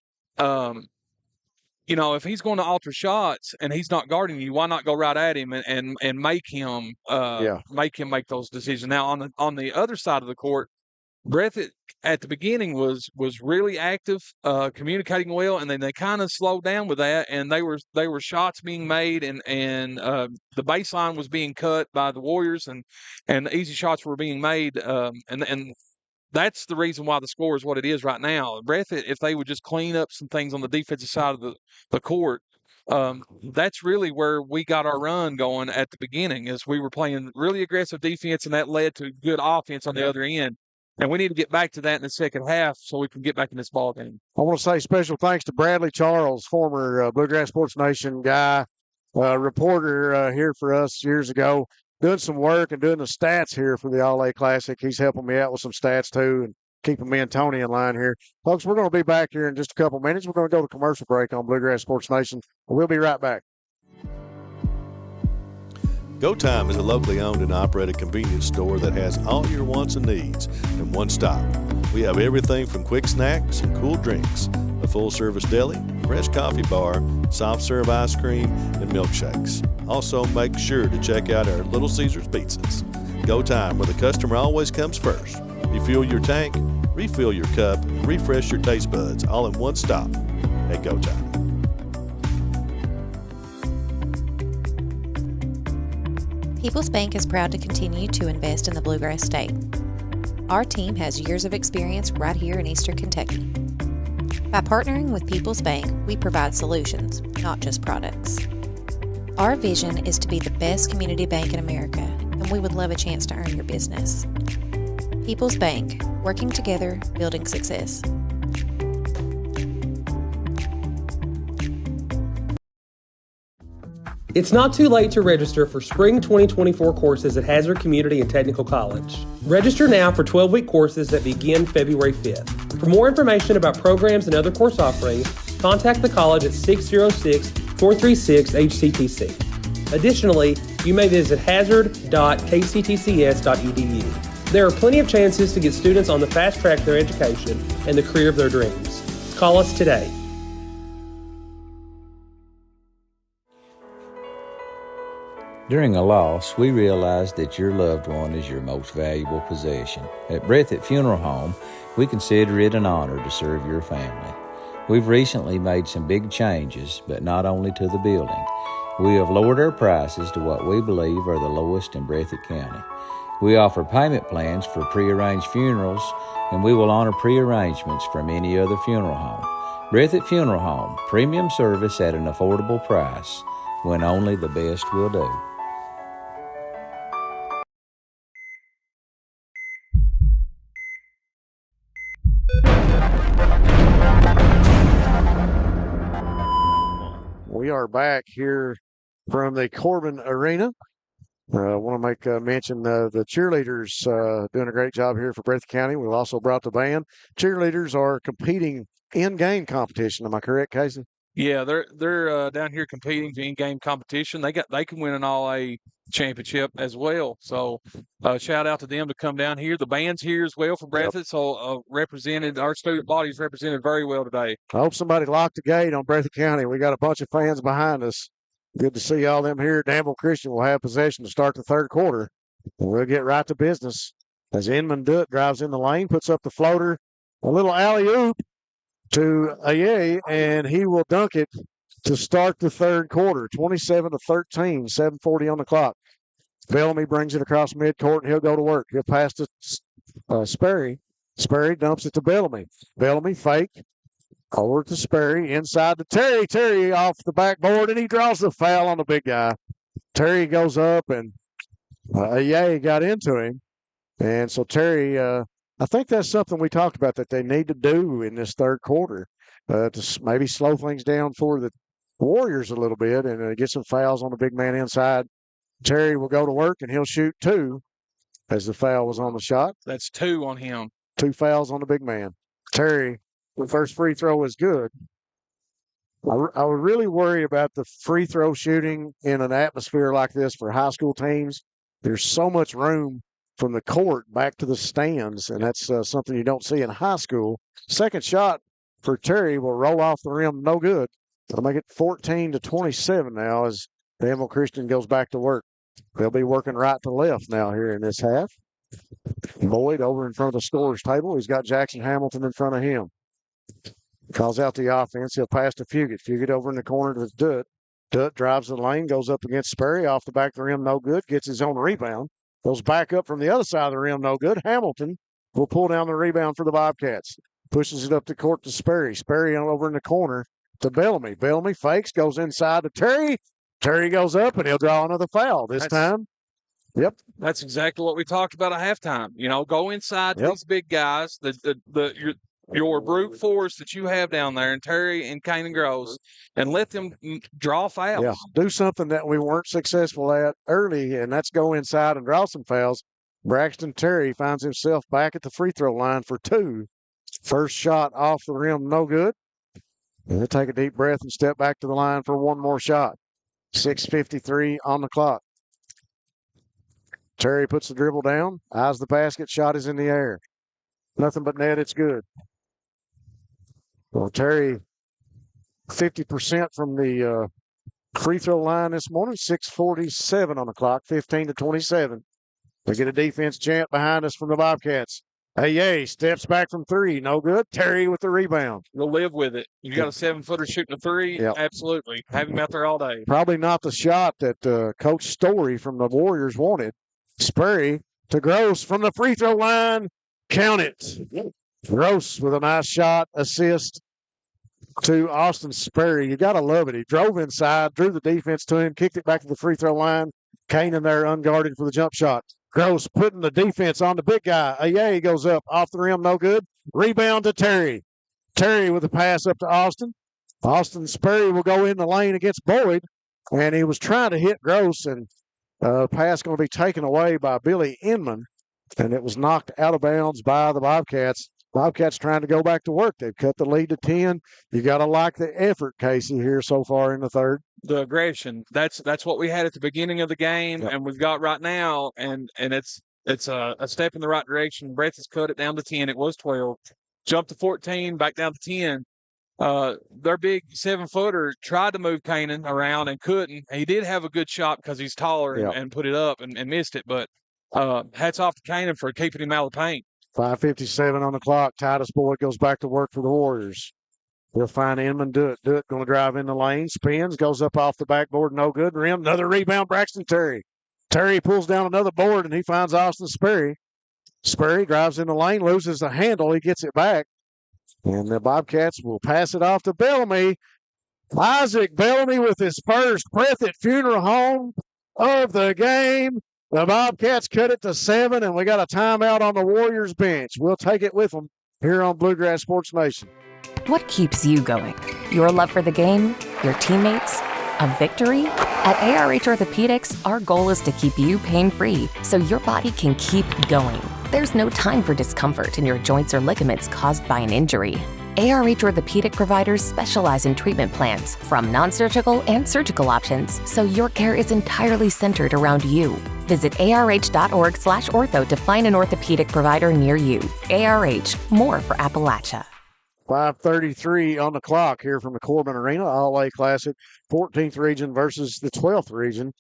if he's going to alter shots and he's not guarding you, why not go right at him and make him make those decisions? Now, on the other side of the court, Breathitt at the beginning was really active, communicating well, and then they kind of slowed down with that, and they were shots being made, and the baseline was being cut by the Warriors, and the easy shots were being made, and that's the reason why the score is what it is right now. Breathitt, if they would just clean up some things on the defensive side of the court, that's really where we got our run going at the beginning, is we were playing really aggressive defense, and that led to good offense on the other end. And we need to get back to that in the second half so we can get back in this ball game. I want to say special thanks to Bradley Charles, former Bluegrass Sports Nation guy, reporter here for us years ago, doing some work and doing the stats here for the All-A Classic. He's helping me out with some stats too and keeping me and Tony in line here. Folks, we're going to be back here in just a couple minutes. We're going to go to commercial break on Bluegrass Sports Nation. We'll be right back. Go Time is a locally owned and operated convenience store that has all your wants and needs in one stop. We have everything from quick snacks and cool drinks, a full-service deli, fresh coffee bar, soft-serve ice cream, and milkshakes. Also, make sure to check out our Little Caesars pizzas. Go Time, where the customer always comes first. Refuel your tank, refill your cup, and refresh your taste buds all in one stop at Go Time. People's Bank is proud to continue to invest in the Bluegrass State. Our team has years of experience right here in Eastern Kentucky. By partnering with People's Bank, we provide solutions, not just products. Our vision is to be the best community bank in America, and we would love a chance to earn your business. People's Bank, working together, building success. It's not too late to register for spring 2024 courses at Hazard Community and Technical College. Register now for 12-week courses that begin February 5th. For more information about programs and other course offerings, contact the college at 606-436-HCTC. Additionally, you may visit hazard.kctcs.edu. There are plenty of chances to get students on the fast track to their education and the career of their dreams. Call us today. During a loss, we realize that your loved one is your most valuable possession. At Breathitt Funeral Home, we consider it an honor to serve your family. We've recently made some big changes, but not only to the building. We have lowered our prices to what we believe are the lowest in Breathitt County. We offer payment plans for prearranged funerals, and we will honor prearrangements from any other funeral home. Breathitt Funeral Home, premium service at an affordable price, when only the best will do. We are back here from the Corbin Arena. I want to make mention the cheerleaders doing a great job here for Breathitt County. We've also brought the band. Cheerleaders are competing in-game competition. Am I correct, Casey? Yeah, they're down here competing for in-game competition. They can win an All-A championship as well. So shout out to them to come down here. The band's here as well for Breathitt. Yep. So represented, our student body's represented very well today. I hope somebody locked the gate on Breathitt County. We got a bunch of fans behind us. Good to see all them here. Danville Christian will have possession to start the third quarter. And we'll get right to business as Inman Dutt drives in the lane, puts up the floater, a little alley-oop to Aye, and he will dunk it to start the third quarter, 27-13, 7:40 on the clock. Bellamy brings it across midcourt, and he'll go to work. He'll pass to Sperry. Sperry dumps it to Bellamy. Bellamy fake. Over to Sperry, inside to Terry. Terry off the backboard, and he draws the foul on the big guy. Terry goes up, and Aye got into him. And so Terry, I think that's something we talked about that they need to do in this third quarter to maybe slow things down for the Warriors a little bit and get some fouls on the big man inside. Terry will go to work, and he'll shoot two as the foul was on the shot. That's two on him. 2 fouls on the big man. Terry, the first free throw is good. I would really worry about the free throw shooting in an atmosphere like this for high school teams. There's so much room from the court back to the stands, and that's something you don't see in high school. Second shot for Terry will roll off the rim, no good. It'll make it 14-27 now as Danville Christian goes back to work. They'll be working right to left now here in this half. Boyd over in front of the scorer's table. He's got Jackson Hamilton in front of him. Calls out the offense. He'll pass to Fugit. Fugit over in the corner to Dutt. Dutt drives the lane, goes up against Sperry. Off the back of the rim, no good. Gets his own rebound. Goes back up from the other side of the rim, no good. Hamilton will pull down the rebound for the Bobcats. Pushes it up the court to Sperry. Sperry over in the corner to Bellamy. Bellamy fakes, goes inside to Terry. Terry goes up, and he'll draw another foul. This time, Yep. That's exactly what we talked about at halftime. Go inside Yep. these big guys, your brute force that you have down there, and Terry and Kanan Gross, and let them draw fouls. Yeah, do something that we weren't successful at early, and that's go inside and draw some fouls. Braxton Terry finds himself back at the free throw line for 2. First shot off the rim, no good. And he'll take a deep breath and step back to the line for one more shot. 6:53 on the clock. Terry puts the dribble down, eyes the basket, shot is in the air. Nothing but net, it's good. Well, Terry, 50% from the free throw line this morning, 6:47 on the clock, 15-27. We get a defense chant behind us from the Bobcats. Hey, steps back from 3, no good. Terry with the rebound. You'll live with it. You got a 7-footer shooting a 3, Yep. Absolutely. Have him out there all day. Probably not the shot that Coach Story from the Warriors wanted. Sperry to Gross from the free throw line. Count it. Gross with a nice shot, assist to Austin Sperry. You got to love it. He drove inside, drew the defense to him, kicked it back to the free throw line. Kanan there unguarded for the jump shot. Gross putting the defense on the big guy. He goes up off the rim, no good. Rebound to Terry. Terry with a pass up to Austin. Austin Sperry will go in the lane against Boyd, and he was trying to hit Gross, and pass going to be taken away by Billy Inman, and it was knocked out of bounds by the Bobcats. Bobcats trying to go back to work. They've cut the lead to 10. You got to like the effort, Casey, here so far in the third. The aggression. That's what we had at the beginning of the game, and we've got right now, and it's a step in the right direction. Breath has cut it down to 10. It was 12. Jumped to 14, back down to 10. Their big 7-footer tried to move Kanan around and couldn't. He did have a good shot because he's taller and put it up and missed it, but hats off to Kanan for keeping him out of the paint. 5:57 on the clock. Titus Boyd goes back to work for the Warriors. He'll find Inman, do it going to drive in the lane, spins, goes up off the backboard, no good. Rim, another rebound, Braxton Terry. Terry pulls down another board, and he finds Austin Sperry. Sperry drives in the lane, loses the handle, he gets it back. And the Bobcats will pass it off to Bellamy. Isaac Bellamy with his first Breathitt Funeral Home of the game. The Bobcats cut it to 7, and we got a timeout on the Warriors bench. We'll take it with them here on Bluegrass Sports Nation. What keeps you going? Your love for the game? Your teammates? A victory? At ARH Orthopedics, our goal is to keep you pain-free so your body can keep going. There's no time for discomfort in your joints or ligaments caused by an injury. ARH Orthopedic providers specialize in treatment plans, from non-surgical and surgical options, so your care is entirely centered around you. Visit arh.org/ortho to find an orthopedic provider near you. ARH, more for Appalachia. 5:33 on the clock here from the Corbin Arena, All-A Classic, 14th region versus the 12th region.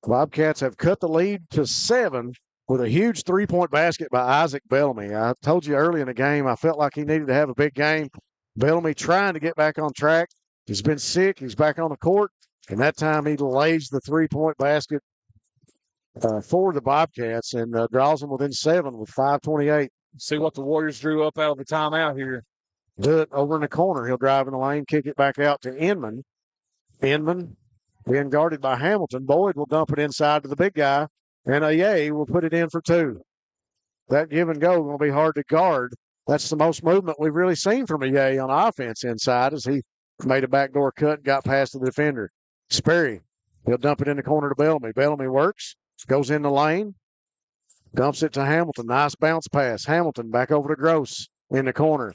Bobcats have cut the lead to 7 with a huge three-point basket by Isaac Bellamy. I told you early in the game, I felt like he needed to have a big game. Bellamy trying to get back on track. He's been sick. He's back on the court. And that time he lays the three-point basket for the Bobcats and draws them within 7 with 5:28. See what the Warriors drew up out of the timeout here. Do it over in the corner. He'll drive in the lane, kick it back out to Inman. Inman being guarded by Hamilton. Boyd will dump it inside to the big guy, and Aye will put it in for 2. That give and go will be hard to guard. That's the most movement we've really seen from Aye on offense inside as he made a backdoor cut and got past the defender. Sperry, he'll dump it in the corner to Bellamy. Bellamy works, goes in the lane, dumps it to Hamilton. Nice bounce pass. Hamilton back over to Gross in the corner.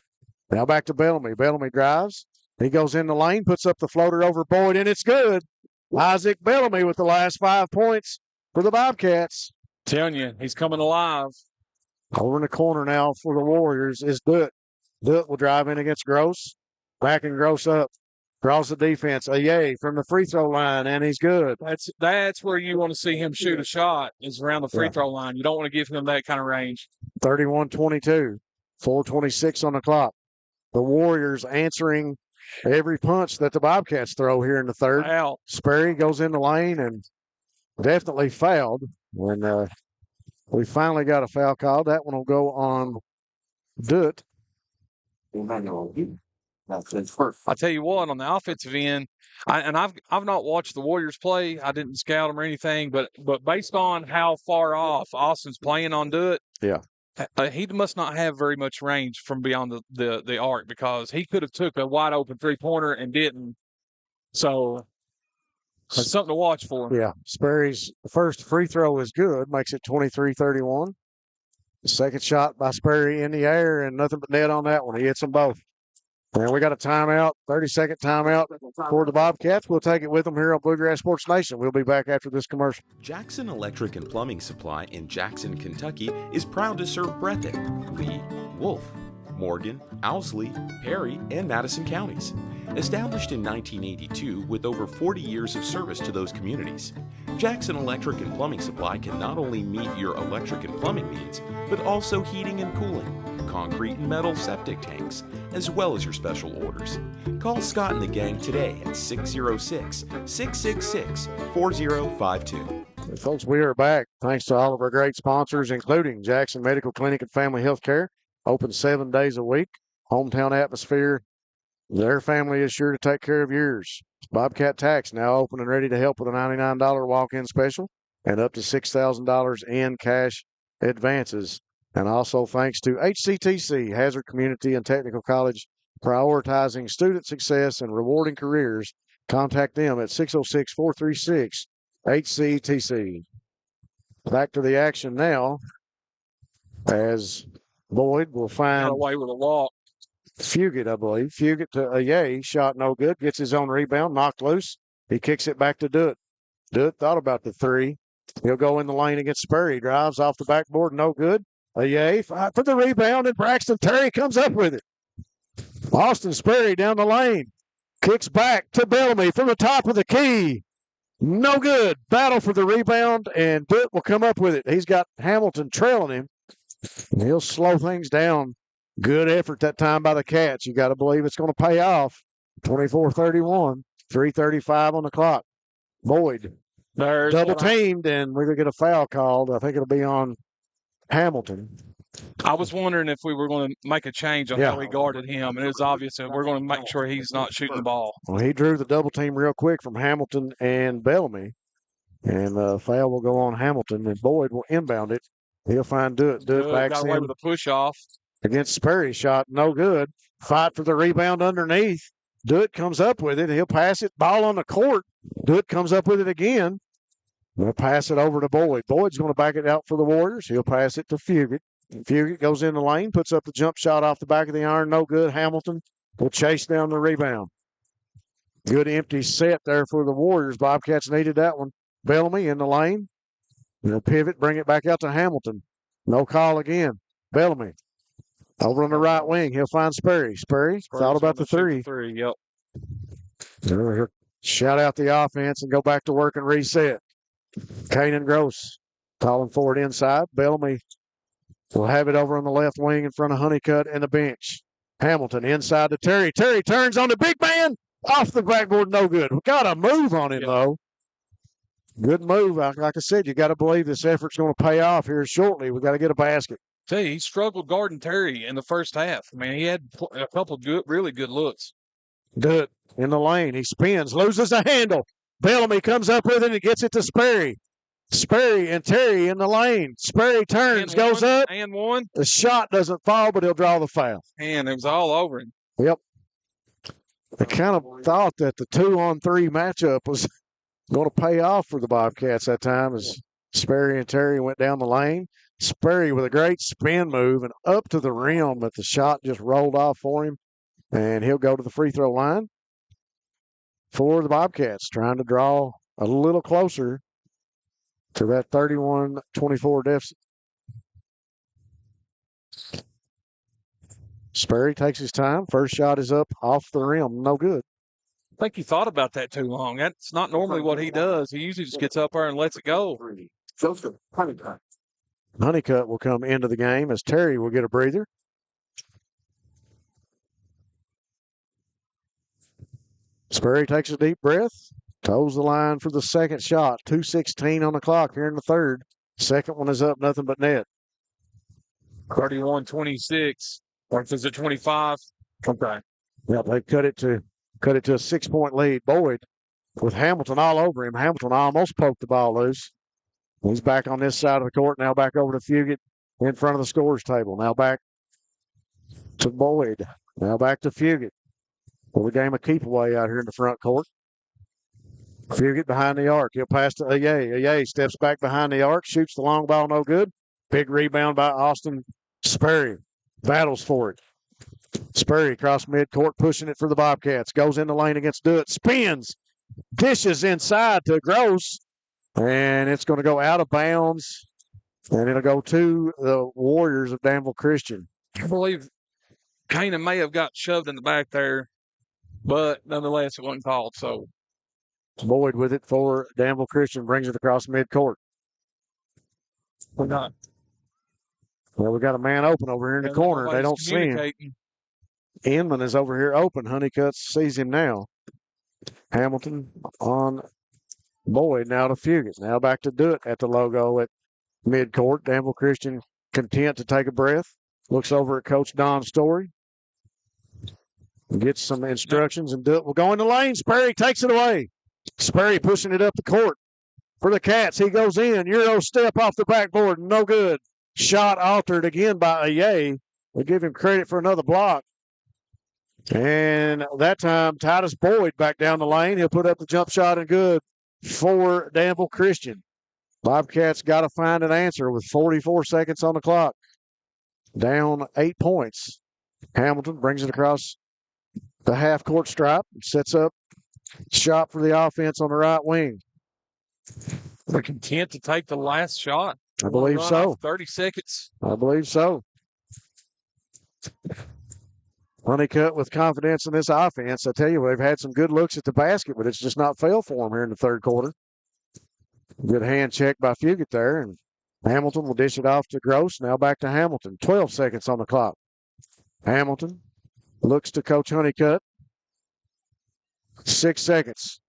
Now back to Bellamy. Bellamy drives. He goes in the lane, puts up the floater over Boyd, and it's good. Isaac Bellamy with the last 5 points for the Bobcats. Telling you, he's coming alive. Over in the corner now for the Warriors is Dutt. Dutt will drive in against Gross. Backing Gross up. Draws the defense. Aye from the free throw line, and he's good. That's where you want to see him shoot a shot, is around the free throw line. You don't want to give him that kind of range. 31-22. 4:26 on the clock. The Warriors answering every punch that the Bobcats throw here in the third. Wow. Sperry goes in the lane and definitely fouled. When we finally got a foul called, that one will go on Dutt. I tell you what, on the offensive end, I've not watched the Warriors play. I didn't scout them or anything, but based on how far off Austin's playing on Do It, he must not have very much range from beyond the arc, because he could have took a wide open 3-pointer and didn't. So it's something to watch for him. Yeah, Sperry's first free throw is good, makes it 23-31. The second shot by Sperry in the air, and nothing but net on that one. He hits them both. And we got a timeout, 30-second timeout for the Bobcats. We'll take it with them here on Bluegrass Sports Nation. We'll be back after this commercial. Jackson Electric and Plumbing Supply in Jackson, Kentucky is proud to serve Breathitt, Lee, Wolf, Morgan, Owsley, Perry, and Madison counties. Established in 1982 with over 40 years of service to those communities, Jackson Electric and Plumbing Supply can not only meet your electric and plumbing needs, but also heating and cooling, concrete and metal septic tanks, as well as your special orders. Call Scott and the gang today at 606-666-4052. Folks, we are back thanks to all of our great sponsors, including Jackson Medical Clinic and Family Health Care. Open 7 days a week. Hometown atmosphere. Their family is sure to take care of yours. Bobcat Tax now open and ready to help with a $99 walk-in special and up to $6,000 in cash advances. And also thanks to HCTC, Hazard Community and Technical College, prioritizing student success and rewarding careers. Contact them at 606-436-HCTC. Back to the action now as Boyd will find away with a walk. Fugit, I believe. Fugit to Aye, shot no good, gets his own rebound, knocked loose. He kicks it back to Do It. Do It thought about the three. He'll go in the lane against Sperry. Drives off the backboard, no good. Aye fight for the rebound, and Braxton Terry comes up with it. Austin Sperry down the lane. Kicks back to Bellamy from the top of the key. No good. Battle for the rebound, and Do It will come up with it. He's got Hamilton trailing him. And he'll slow things down. Good effort that time by the Cats. You got to believe it's going to pay off. 24-31, 3:35 on the clock. Boyd double teamed, and we're going to get a foul called. I think it'll be on Hamilton. I was wondering if we were going to make a change on how we guarded him, and it's obvious that we're going to make sure he's not shooting the ball. Well, he drew the double team real quick from Hamilton and Bellamy, and the foul will go on Hamilton, and Boyd will inbound it. He'll find Do It. Do It backs got away in with a push off against Sperry. Shot no good. Fight for the rebound underneath. Do It comes up with it. He'll pass it. Ball on the court. Do It comes up with it again. We'll pass it over to Boyd. Boyd's going to back it out for the Warriors. He'll pass it to Fugit. Fugit goes in the lane, puts up the jump shot off the back of the iron. No good. Hamilton will chase down the rebound. Good empty set there for the Warriors. Bobcats needed that one. Bellamy in the lane. They'll pivot, bring it back out to Hamilton. No call again. Bellamy over on the right wing. He'll find Sperry. Sperry thought about the three. Yep. He'll shout out the offense and go back to work and reset. Kanan Gross calling for it inside. Bellamy will have it over on the left wing in front of Honeycutt and the bench. Hamilton inside to Terry. Terry turns on the big man. Off the backboard, no good. We got a move on him, though. Good move. Like I said, you got to believe this effort's going to pay off here shortly. We got to get a basket. See, he struggled guarding Terry in the first half. I mean, he had a couple of really good looks. Do It in the lane. He spins, loses the handle. Bellamy comes up with it and gets it to Sperry. Sperry and Terry in the lane. Sperry turns, goes up. And one. The shot doesn't fall, but he'll draw the foul. And it was all over him. Yep. I kind of thought that the 2-on-3 matchup was going to pay off for the Bobcats that time as Sperry and Terry went down the lane. Sperry with a great spin move and up to the rim, but the shot just rolled off for him, and he'll go to the free throw line for the Bobcats, trying to draw a little closer to that 31-24 deficit. Sperry takes his time. First shot is up off the rim. No good. I think he thought about that too long. That's not normally what he does. He usually just gets up there and lets it go. Honeycutt will come into the game as Terry will get a breather. Sperry takes a deep breath, toes the line for the second shot. 2:16 on the clock here in the third. Second one is up, nothing but net. 31-26. Or is it 25? Okay. Yeah, they cut it to a 6-point lead. Boyd with Hamilton all over him. Hamilton almost poked the ball loose. He's back on this side of the court. Now back over to Fugit in front of the scorers table. Now back to Boyd. Now back to Fugit. Well, the game of keep away out here in the front court. Fugit behind the arc. He'll pass to Aye. Aye steps back behind the arc, shoots the long ball, no good. Big rebound by Austin Sperry. Battles for it. Sperry across midcourt, pushing it for the Bobcats. Goes in the lane against Dewitt. Spins. Dishes inside to Gross. And it's going to go out of bounds. And it'll go to the Warriors of Danville Christian. I believe Kana may have got shoved in the back there, but nonetheless, it wasn't called. So Boyd with it for Danville Christian, brings it across midcourt. we're not. Well, we got a man open over here in the corner. They don't see him. Inman is over here open. Honeycutt sees him now. Hamilton on Boyd, now to Fugit. Now back to Dewitt at the logo at midcourt. Danville Christian content to take a breath. Looks over at Coach Don Story. Gets some instructions, and Dewitt will go in the lane. Sperry takes it away. Sperry pushing it up the court for the Cats. He goes in. Euro step off the backboard. No good. Shot altered again by Aye. They give him credit for another block. And that time, Titus Boyd back down the lane. He'll put up the jump shot and good for Danville Christian. Bobcats got to find an answer with 44 seconds on the clock. Down 8 points. Hamilton brings it across the half-court stripe. Sets up shot for the offense on the right wing. They're content to take the last shot. I believe so. 30 seconds. I believe so. Honeycutt with confidence in this offense. I tell you, they've had some good looks at the basket, but it's just not fell for them here in the third quarter. Good hand check by Fugit there, and Hamilton will dish it off to Gross. Now back to Hamilton. 12 seconds on the clock. Hamilton looks to Coach Honeycutt. 6 seconds.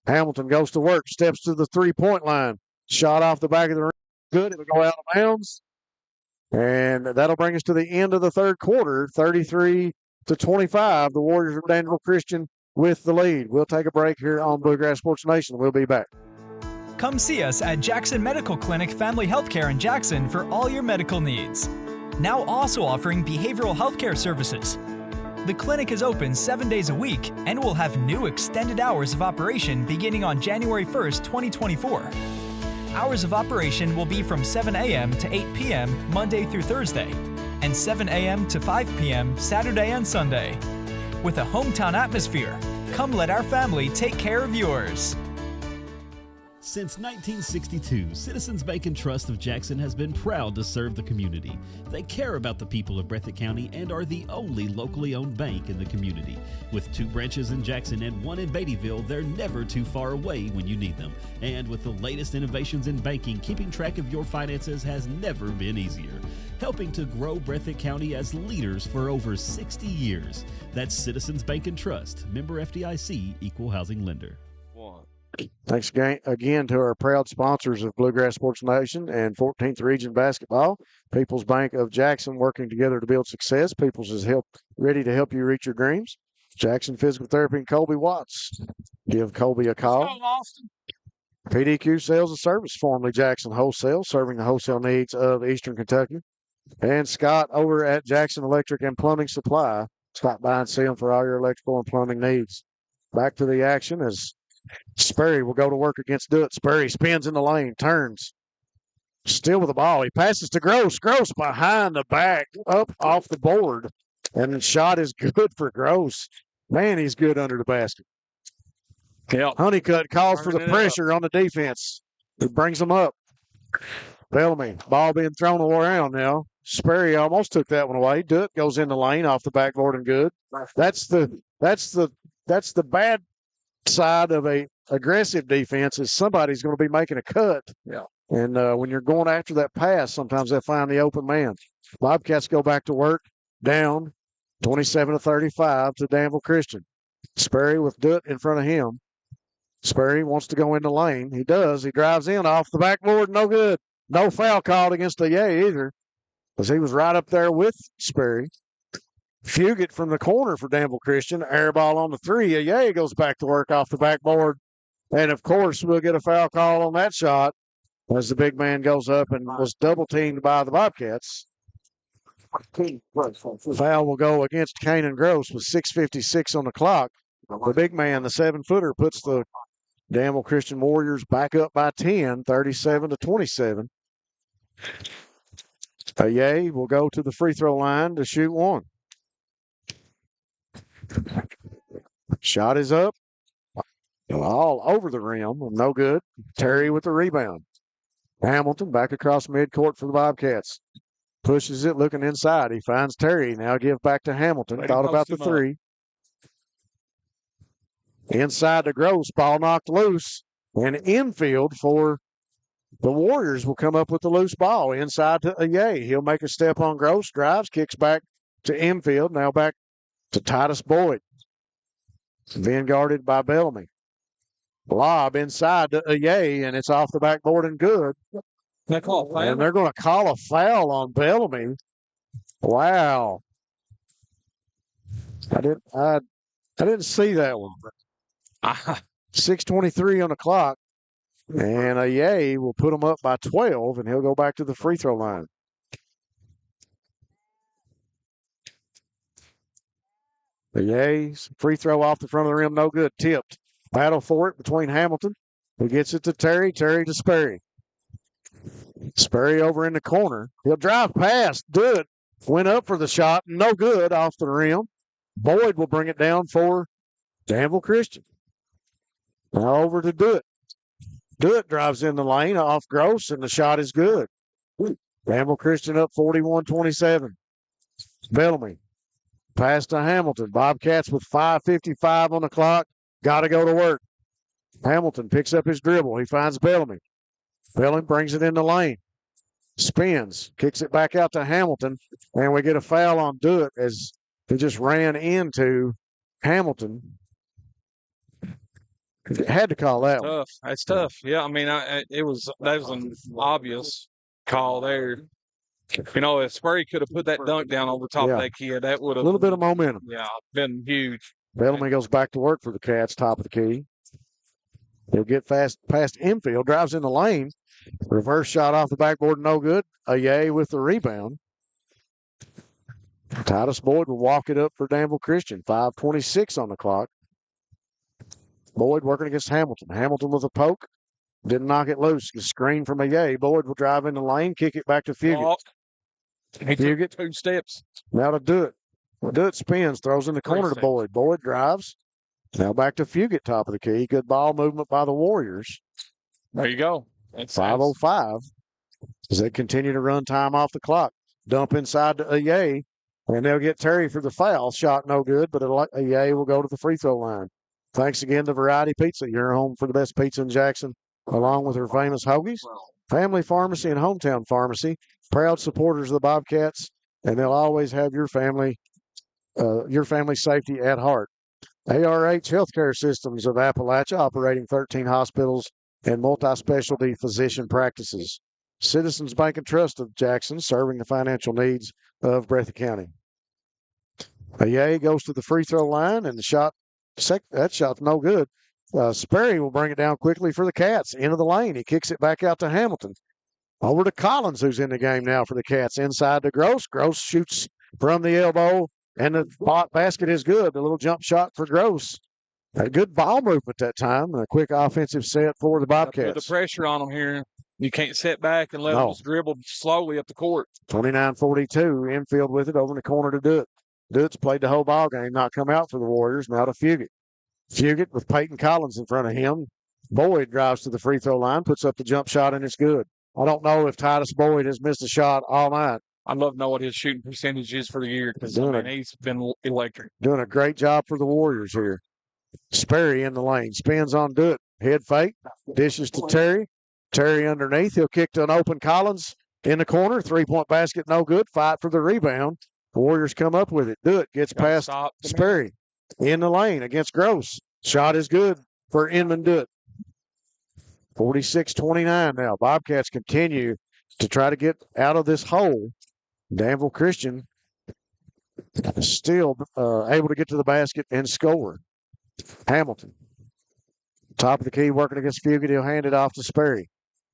Hamilton goes to work, steps to the three-point line. Shot off the back of the ring. Good. It'll go out of bounds. And that'll bring us to the end of the third quarter, 33-25. The Warriors of Danville Christian with the lead. We'll take a break here on Bluegrass Sports Nation. We'll be back. Come see us at Jackson Medical Clinic Family Healthcare in Jackson for all your medical needs. Now also offering behavioral healthcare services. The clinic is open 7 days a week and will have new extended hours of operation beginning on January 1st, 2024. Hours of operation will be from 7 a.m. to 8 p.m. Monday through Thursday, and 7 a.m. to 5 p.m. Saturday and Sunday. With a hometown atmosphere, come let our family take care of yours. Since 1962, Citizens Bank and Trust of Jackson has been proud to serve the community. They care about the people of Breathitt County and are the only locally owned bank in the community. With 2 branches in Jackson and 1 in Beattyville, they're never too far away when you need them. And with the latest innovations in banking, keeping track of your finances has never been easier. Helping to grow Breathitt County as leaders for over 60 years. That's Citizens Bank and Trust, member FDIC, equal housing lender. Thanks again to our proud sponsors of Bluegrass Sports Nation and 14th Region Basketball. People's Bank of Jackson, working together to build success. People's is ready to help you reach your dreams. Jackson Physical Therapy and Colby Watts. Give Colby a call. Let's go, Austin. PDQ Sales and Service, formerly Jackson Wholesale, serving the wholesale needs of Eastern Kentucky. And Scott over at Jackson Electric and Plumbing Supply. Stop by and see them for all your electrical and plumbing needs. Back to the action as Sperry will go to work against Dewitt. Sperry spins in the lane, turns. Still with the ball. He passes to Gross. Gross behind the back, up off the board. And the shot is good for Gross. Man, he's good under the basket. Yep. Honeycutt calls for the pressure on the defense. He brings them up. Bellamy, ball being thrown around now. Sperry almost took that one away. Dewitt goes in the lane off the backboard and good. That's the bad side of a aggressive defense is somebody's going to be making a cut. Yeah. And when you're going after that pass, sometimes they find the open man. Bobcats go back to work, down 27-35 to Danville Christian. Sperry with Dewitt in front of him. Sperry wants to go in the lane. He does. He drives in off the backboard. No good. No foul called against Aye either, because he was right up there with Sperry. Fugit from the corner for Danville Christian. Air ball on the three. Yay goes back to work off the backboard. And, of course, we'll get a foul call on that shot as the big man goes up and was double-teamed by the Bobcats. Foul will go against Kanan Gross with 6:56 on the clock. The big man, the 7-footer, puts the Danville Christian Warriors back up by 10, 37-27. Yay will go to the free throw line to shoot one. Shot is up. All over the rim. No good. Terry with the rebound. Hamilton back across midcourt for the Bobcats. Pushes it, looking inside. He finds Terry. Now give back to Hamilton. Thought about the three. Inside to Gross. Ball knocked loose. And infield for the Warriors will come up with the loose ball. Inside to Ayay. He'll make a step on Gross. Drives, kicks back to infield. Now back to Titus Boyd. Then guarded by Bellamy. Lob inside to Ayay, and it's off the backboard and good. And they're going to call a foul on Bellamy. Wow. I didn't see that one. 6:23 on the clock. And Ayay will put him up by 12, and he'll go back to the free throw line. Ayay, free throw off the front of the rim, no good. Tipped. Battle for it between Hamilton. He gets it to Terry. Terry to Sperry. Sperry over in the corner. He'll drive past. Do it. Went up for the shot. No good off the rim. Boyd will bring it down for Danville Christian. Now over to Do It. Do It drives in the lane off Gross, and the shot is good. Danville Christian up 41-27. Bellamy. Pass to Hamilton. Bobcats with 5:55 on the clock. Got to go to work. Hamilton picks up his dribble. He finds Bellamy. Bellamy brings it in the lane. Spins. Kicks it back out to Hamilton. And we get a foul on Do It as he just ran into Hamilton. Had to call that one. Tough. That's tough. Yeah, I mean, that was an obvious call there. You know, if Sperry could have put that dunk down over top of that kid, that would have a little bit of momentum. Yeah, been huge. Bellamy goes back to work for the Cats, top of the key. He'll get past infield, drives in the lane. Reverse shot off the backboard, no good. Ayay with the rebound. Titus Boyd will walk it up for Danville Christian. 5:26 on the clock. Boyd working against Hamilton. Hamilton with a poke. Didn't knock it loose. Screen from Ayay. Boyd will drive in the lane, kick it back to Fugit. Fugit 2 steps. Now to Do It. Do It spins, throws in the corner to Boyd. Boyd drives. Now back to Fugit, top of the key. Good ball movement by the Warriors. There you go. 5:05 as they continue to run time off the clock. Dump inside to Ayay, and they'll get Terry for the foul. Shot no good, but Ayay will go to the free throw line. Thanks again to Variety Pizza. You're home for the best pizza in Jackson, along with her famous hoagies. Family Pharmacy and Hometown Pharmacy, proud supporters of the Bobcats, and they'll always have your family safety at heart. ARH Healthcare Systems of Appalachia, operating 13 hospitals and multi-specialty physician practices. Citizens Bank and Trust of Jackson, serving the financial needs of Breathitt County. Ayay goes to the free throw line, and that shot's no good. Sperry will bring it down quickly for the Cats. Into the lane. He kicks it back out to Hamilton. Over to Collins, who's in the game now for the Cats. Inside to Gross. Gross shoots from the elbow, and the basket is good. The little jump shot for Gross. A good ball movement that time. A quick offensive set for the Bobcats. Put the pressure on them here. You can't sit back and let them just dribble slowly up the court. 29-42. Infield with it over in the corner to Do It. Do It's played the whole ball game. Not come out for the Warriors. Now to Fugit. Fugit with Peyton Collins in front of him. Boyd drives to the free throw line, puts up the jump shot, and it's good. I don't know if Titus Boyd has missed a shot all night. I'd love to know what his shooting percentage is for the year because he's been electric. Doing a great job for the Warriors here. Sperry in the lane. Spins on Do It. Head fake. Dishes to Terry. Terry underneath. He'll kick to an open Collins in the corner. 3-point basket, no good. Fight for the rebound. The Warriors come up with it. Do It. Gets past Sperry. In the lane against Gross. Shot is good for Inman Do It. 46-29 now. Bobcats continue to try to get out of this hole. Danville Christian Still able to get to the basket and score. Hamilton. Top of the key, working against Fugit. He'll hand it off to Sperry.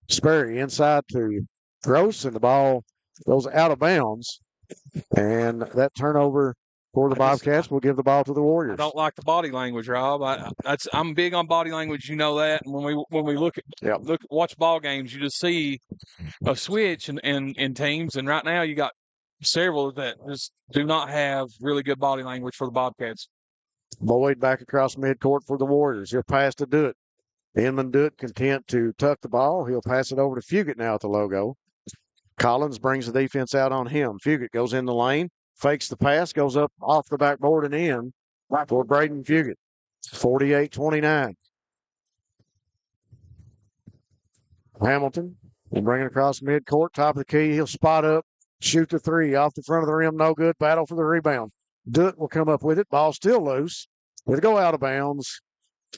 Sperry inside to Gross, and the ball goes out of bounds. And that turnover for the Bobcats will give the ball to the Warriors. I don't like the body language, Rob. I'm big on body language. You know that. And when we watch ball games, you just see a switch in teams. And right now, you got several that just do not have really good body language for the Bobcats. Boyd back across midcourt for the Warriors. He'll pass to Dutt. Inman Dutt content to tuck the ball. He'll pass it over to Fugit now at the logo. Collins brings the defense out on him. Fugit goes in the lane, fakes the pass, goes up off the backboard and in for Braden Fugit. 48-29. Hamilton will bring it across midcourt, top of the key. He'll spot up, shoot the three off the front of the rim. No good. Battle for the rebound. Dutt will come up with it. Ball still loose. It'll go out of bounds,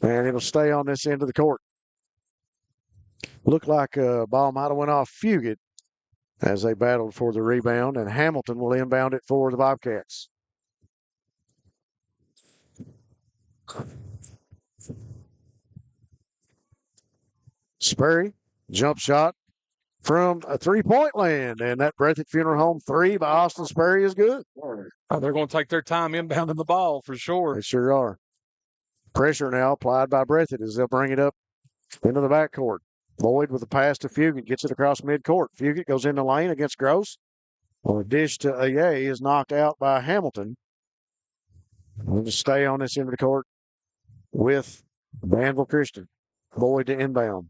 and it'll stay on this end of the court. Looked like a ball might have went off Fugit as they battled for the rebound, and Hamilton will inbound it for the Bobcats. Sperry, jump shot from a three-point land, and that Breathitt Funeral Home three by Austin Sperry is good. They're going to take their time inbounding the ball for sure. They sure are. Pressure now applied by Breathitt as they'll bring it up into the backcourt. Boyd with a pass to Fugit, gets it across midcourt. Fugit goes in the lane against Gross. Well, a dish to Aye is knocked out by Hamilton. We'll just stay on this end of the court with Danville Christian. Boyd to inbound.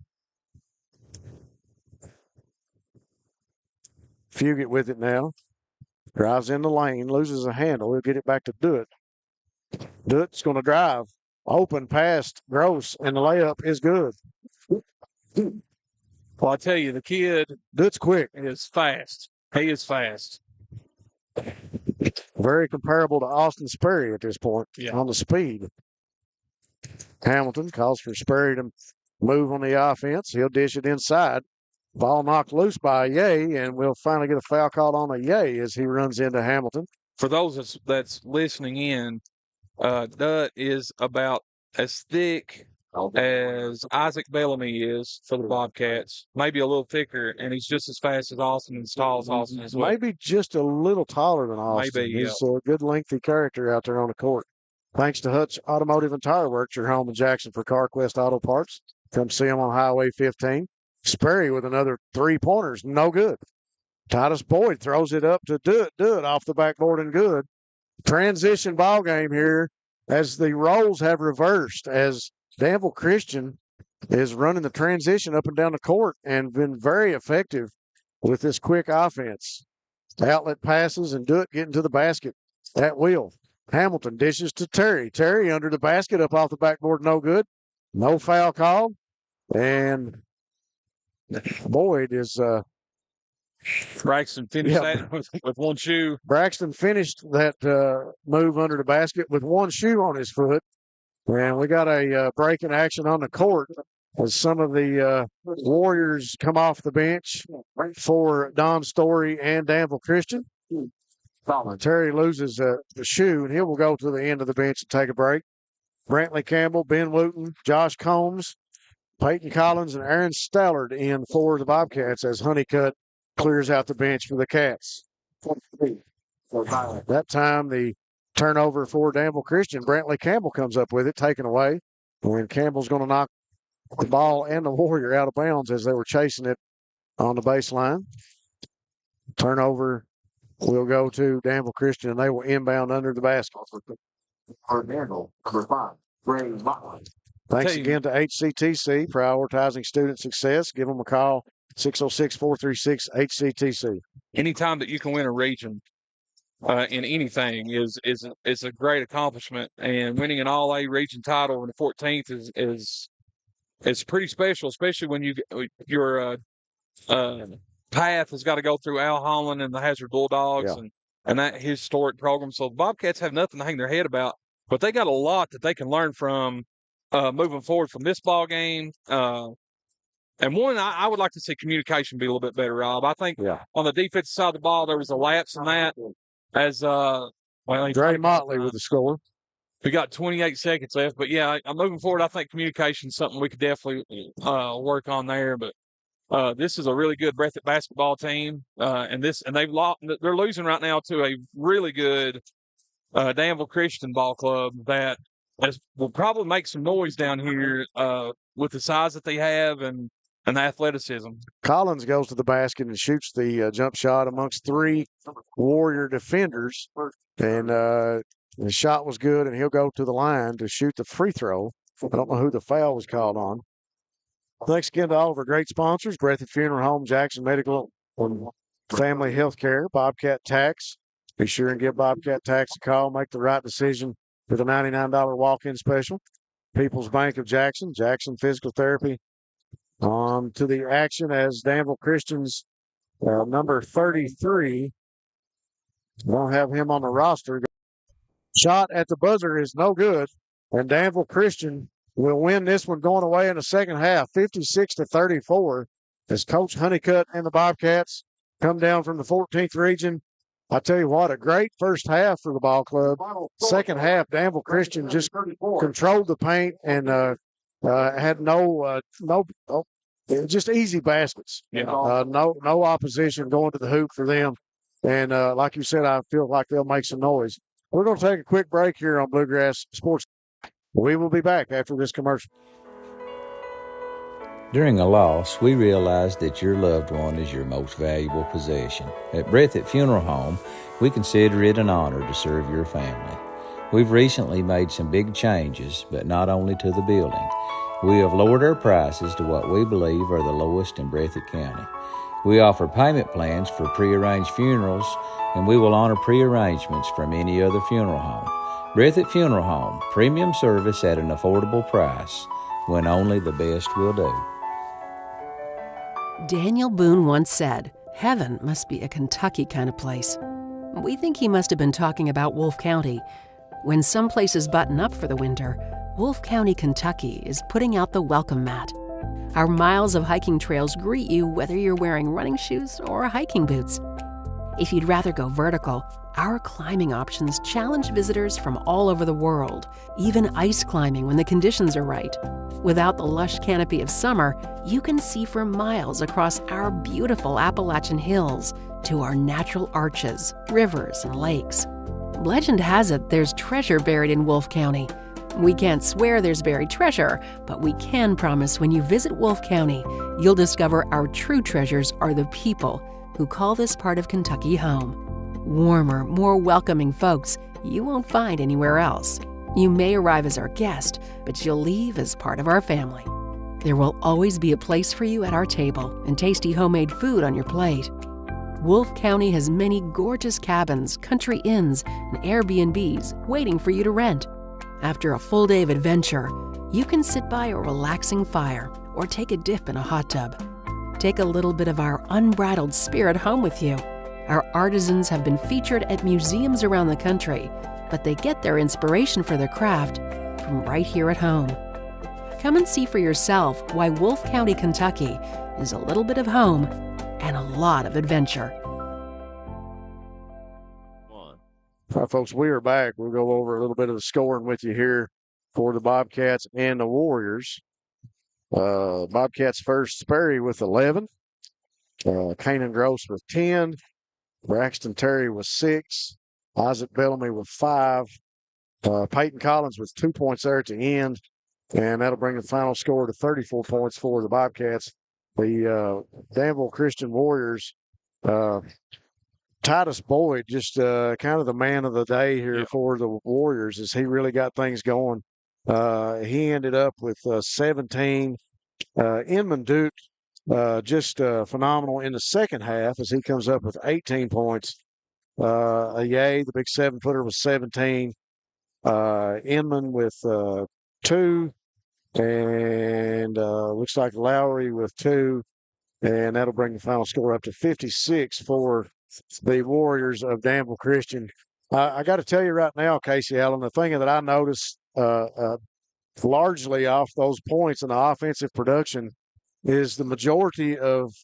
Fugit with it now. Drives in the lane, loses a handle. He'll get it back to Dutt. Dutt's going to drive. Open past Gross, and the layup is good. Well, I tell you, the kid Dutt's quick. Is fast. He is fast. Very comparable to Austin Sperry at this point on the speed. Hamilton calls for Sperry to move on the offense. He'll dish it inside. Ball knocked loose by Ye, and we'll finally get a foul called on Ye as he runs into Hamilton. For those that's listening in, Dutt is about as thick as Isaac Bellamy is for the Bobcats. Maybe a little thicker, and he's just as fast as Austin and as tall as Austin as well. Maybe just a little taller than Austin. Maybe, He's a good lengthy character out there on the court. Thanks to Hutch Automotive and Tire Works, your home in Jackson for CarQuest Auto Parts. Come see them on Highway 15. Sperry with another three-pointers, no good. Titus Boyd throws it up to Dutt off the backboard and good. Transition ball game here as the roles have reversed, as Danville Christian is running the transition up and down the court and been very effective with this quick offense. Outlet passes and Dutt getting to the basket at will. Hamilton dishes to Terry. Terry under the basket, up off the backboard, no good. No foul called. And Boyd is Braxton finished that with one shoe. Braxton finished that move under the basket with one shoe on his foot. And we got a break in action on the court as some of the Warriors come off the bench for Don Story and Danville Christian. Terry loses the shoe, and he will go to the end of the bench and take a break. Brantley Campbell, Ben Wooten, Josh Combs, Peyton Collins, and Aaron Stallard in for the Bobcats as Honeycutt clears out the bench for the Cats. That time, the turnover for Danville Christian. Brantley Campbell comes up with it, taken away. And Campbell's going to knock the ball and the Warrior out of bounds as they were chasing it on the baseline. Turnover will go to Danville Christian, and they will inbound under the basket. Thanks again to HCTC, prioritizing student success. Give them a call, 606-436-HCTC. Anytime that you can win a region in anything is a great accomplishment, and winning an All-A region title in the 14th is pretty special, especially when your path has got to go through Al Holland and the Hazard Bulldogs and that historic program. So the Bobcats have nothing to hang their head about, but they got a lot that they can learn from moving forward from this ball game. And one, I would like to see communication be a little bit better, Rob. I think on the defensive side of the ball, there was a lapse in that as Well, Dre Motley with the score. We got 28 seconds left, but yeah, I'm moving forward. I think communication is something we could definitely work on there. But this is a really good Breathitt basketball team, and they've lost. They're losing right now to a really good Danville Christian ball club that will probably make some noise down here with the size that they have and the athleticism. Collins goes to the basket and shoots the jump shot amongst three Warrior defenders, and the shot was good, and he'll go to the line to shoot the free throw. I don't know who the foul was called on. Thanks again to all of our great sponsors, Breathitt Funeral Home, Jackson Medical and Family Health Care, Bobcat Tax. Be sure and give Bobcat Tax a call. Make the right decision for the $99 walk-in special. People's Bank of Jackson, Jackson Physical Therapy. On to the action as Danville Christian's number 33. Won't have him on the roster. Shot at the buzzer is no good, and Danville Christian will win this one going away in the second half, 56-34, as Coach Honeycutt and the Bobcats come down from the 14th region. I tell you what, a great first half for the ball club. Second half, Danville Christian just controlled the paint and had just easy baskets. Yeah. No opposition going to the hoop for them. And like you said, I feel like they'll make some noise. We're going to take a quick break here on Bluegrass Sports. We will be back after this commercial. During a loss, we realize that your loved one is your most valuable possession. At Breathitt Funeral Home, we consider it an honor to serve your family. We've recently made some big changes, but not only to the building. We have lowered our prices to what we believe are the lowest in Breathitt County. We offer payment plans for prearranged funerals, and we will honor prearrangements from any other funeral home. Breathitt Funeral Home, premium service at an affordable price, when only the best will do. Daniel Boone once said, "Heaven must be a Kentucky kind of place." We think he must have been talking about Wolfe County. When some places button up for the winter, Wolfe County, Kentucky is putting out the welcome mat. Our miles of hiking trails greet you whether you're wearing running shoes or hiking boots. If you'd rather go vertical, our climbing options challenge visitors from all over the world, even ice climbing when the conditions are right. Without the lush canopy of summer, you can see for miles across our beautiful Appalachian hills to our natural arches, rivers, and lakes. Legend has it there's treasure buried in Wolfe County. We can't swear there's buried treasure, but we can promise when you visit Wolfe County, you'll discover our true treasures are the people who call this part of Kentucky home. Warmer, more welcoming folks you won't find anywhere else. You may arrive as our guest, but you'll leave as part of our family. There will always be a place for you at our table and tasty homemade food on your plate. Wolfe County has many gorgeous cabins, country inns, and Airbnbs waiting for you to rent. After a full day of adventure, you can sit by a relaxing fire or take a dip in a hot tub. Take a little bit of our unbridled spirit home with you. Our artisans have been featured at museums around the country, but they get their inspiration for their craft from right here at home. Come and see for yourself why Wolfe County, Kentucky is a little bit of home and a lot of adventure. All right, folks, we are back. We'll go over a little bit of the scoring with you here for the Bobcats and the Warriors. Bobcats first, Sperry with 11. Kanan Gross with 10. Braxton Terry with 6. Isaac Bellamy with 5. Peyton Collins with 2 points there at the end. And that'll bring the final score to 34 points for the Bobcats. The Danville Christian Warriors, Titus Boyd, just kind of the man of the day here for the Warriors, as he really got things going. He ended up with 17. Inman Duke, just phenomenal in the second half as he comes up with 18 points. The big 7-footer, was 17. Inman with 2. And looks like Lowry with 2. And that'll bring the final score up to 56 for the Warriors of Danville Christian. I got to tell you right now, Casey Allen, the thing that I noticed largely off those points in the offensive production is the majority of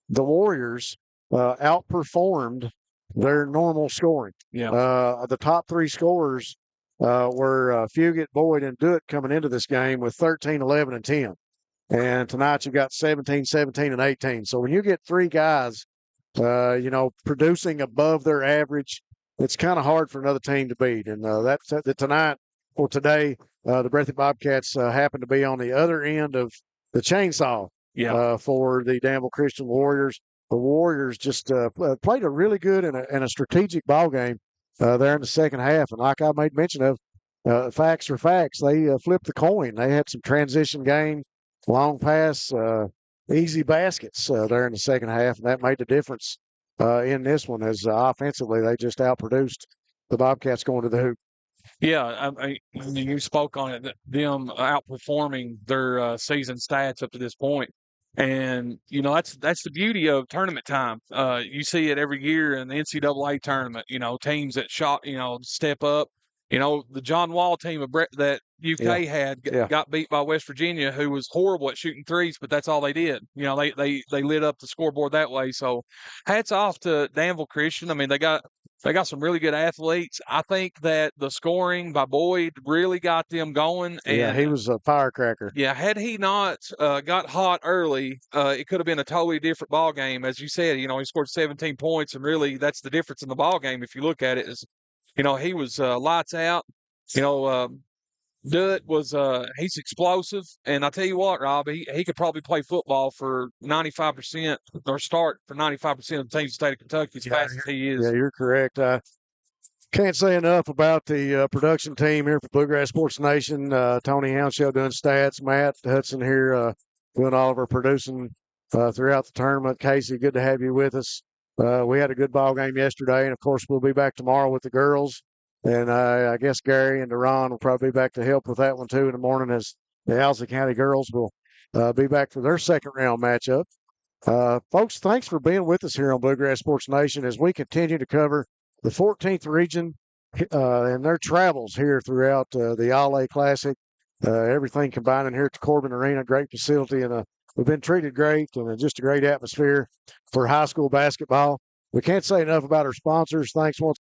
the Warriors outperformed their normal scoring. Yeah. The top three scorers were Fugit, Boyd, and Dutt coming into this game with 13, 11, and 10. And tonight you got 17, 17, and 18. So when you get three guys, producing above their average, it's kind of hard for another team to beat. And that's tonight or today, the Breathitt Bobcats happen to be on the other end of the chainsaw for the Danville Christian Warriors. The Warriors just played a really good and a strategic ball game there in the second half. And like I made mention of, facts are facts. They flipped the coin. They had some transition game, long pass, easy baskets there in the second half, and that made the difference in this one as offensively they just outproduced the Bobcats going to the hoop. Yeah, I mean, you spoke on it, them outperforming their season stats up to this point. And, that's the beauty of tournament time. You see it every year in the NCAA tournament, teams that step up. The John Wall team that UK had got beat by West Virginia, who was horrible at shooting threes, but that's all they did. They lit up the scoreboard that way. So hats off to Danville Christian. I mean, they got some really good athletes. I think that the scoring by Boyd really got them going. And, he was a firecracker. Yeah, had he not got hot early, it could have been a totally different ball game. As you said, he scored 17 points, and really that's the difference in the ball game. If you look at it, is he was lights out. Dutt was he's explosive, and I tell you what, Rob, he could probably play football for 95% or start for 95% of the teams in the state of Kentucky as fast as he is. Yeah, you're correct. Can't say enough about the production team here for Bluegrass Sports Nation. Tony Hounshell doing stats, Matt Hudson here doing all of our producing throughout the tournament. Casey, good to have you with us. We had a good ball game yesterday, and of course we'll be back tomorrow with the girls. And I guess Gary and Deron will probably be back to help with that one too in the morning, as the Owsley County girls will be back for their second round matchup. Folks, thanks for being with us here on Bluegrass Sports Nation as we continue to cover the 14th region and their travels here throughout the All-A Classic. Everything combining here at the Corbin Arena, great facility, and we've been treated great and just a great atmosphere for high school basketball. We can't say enough about our sponsors. Thanks once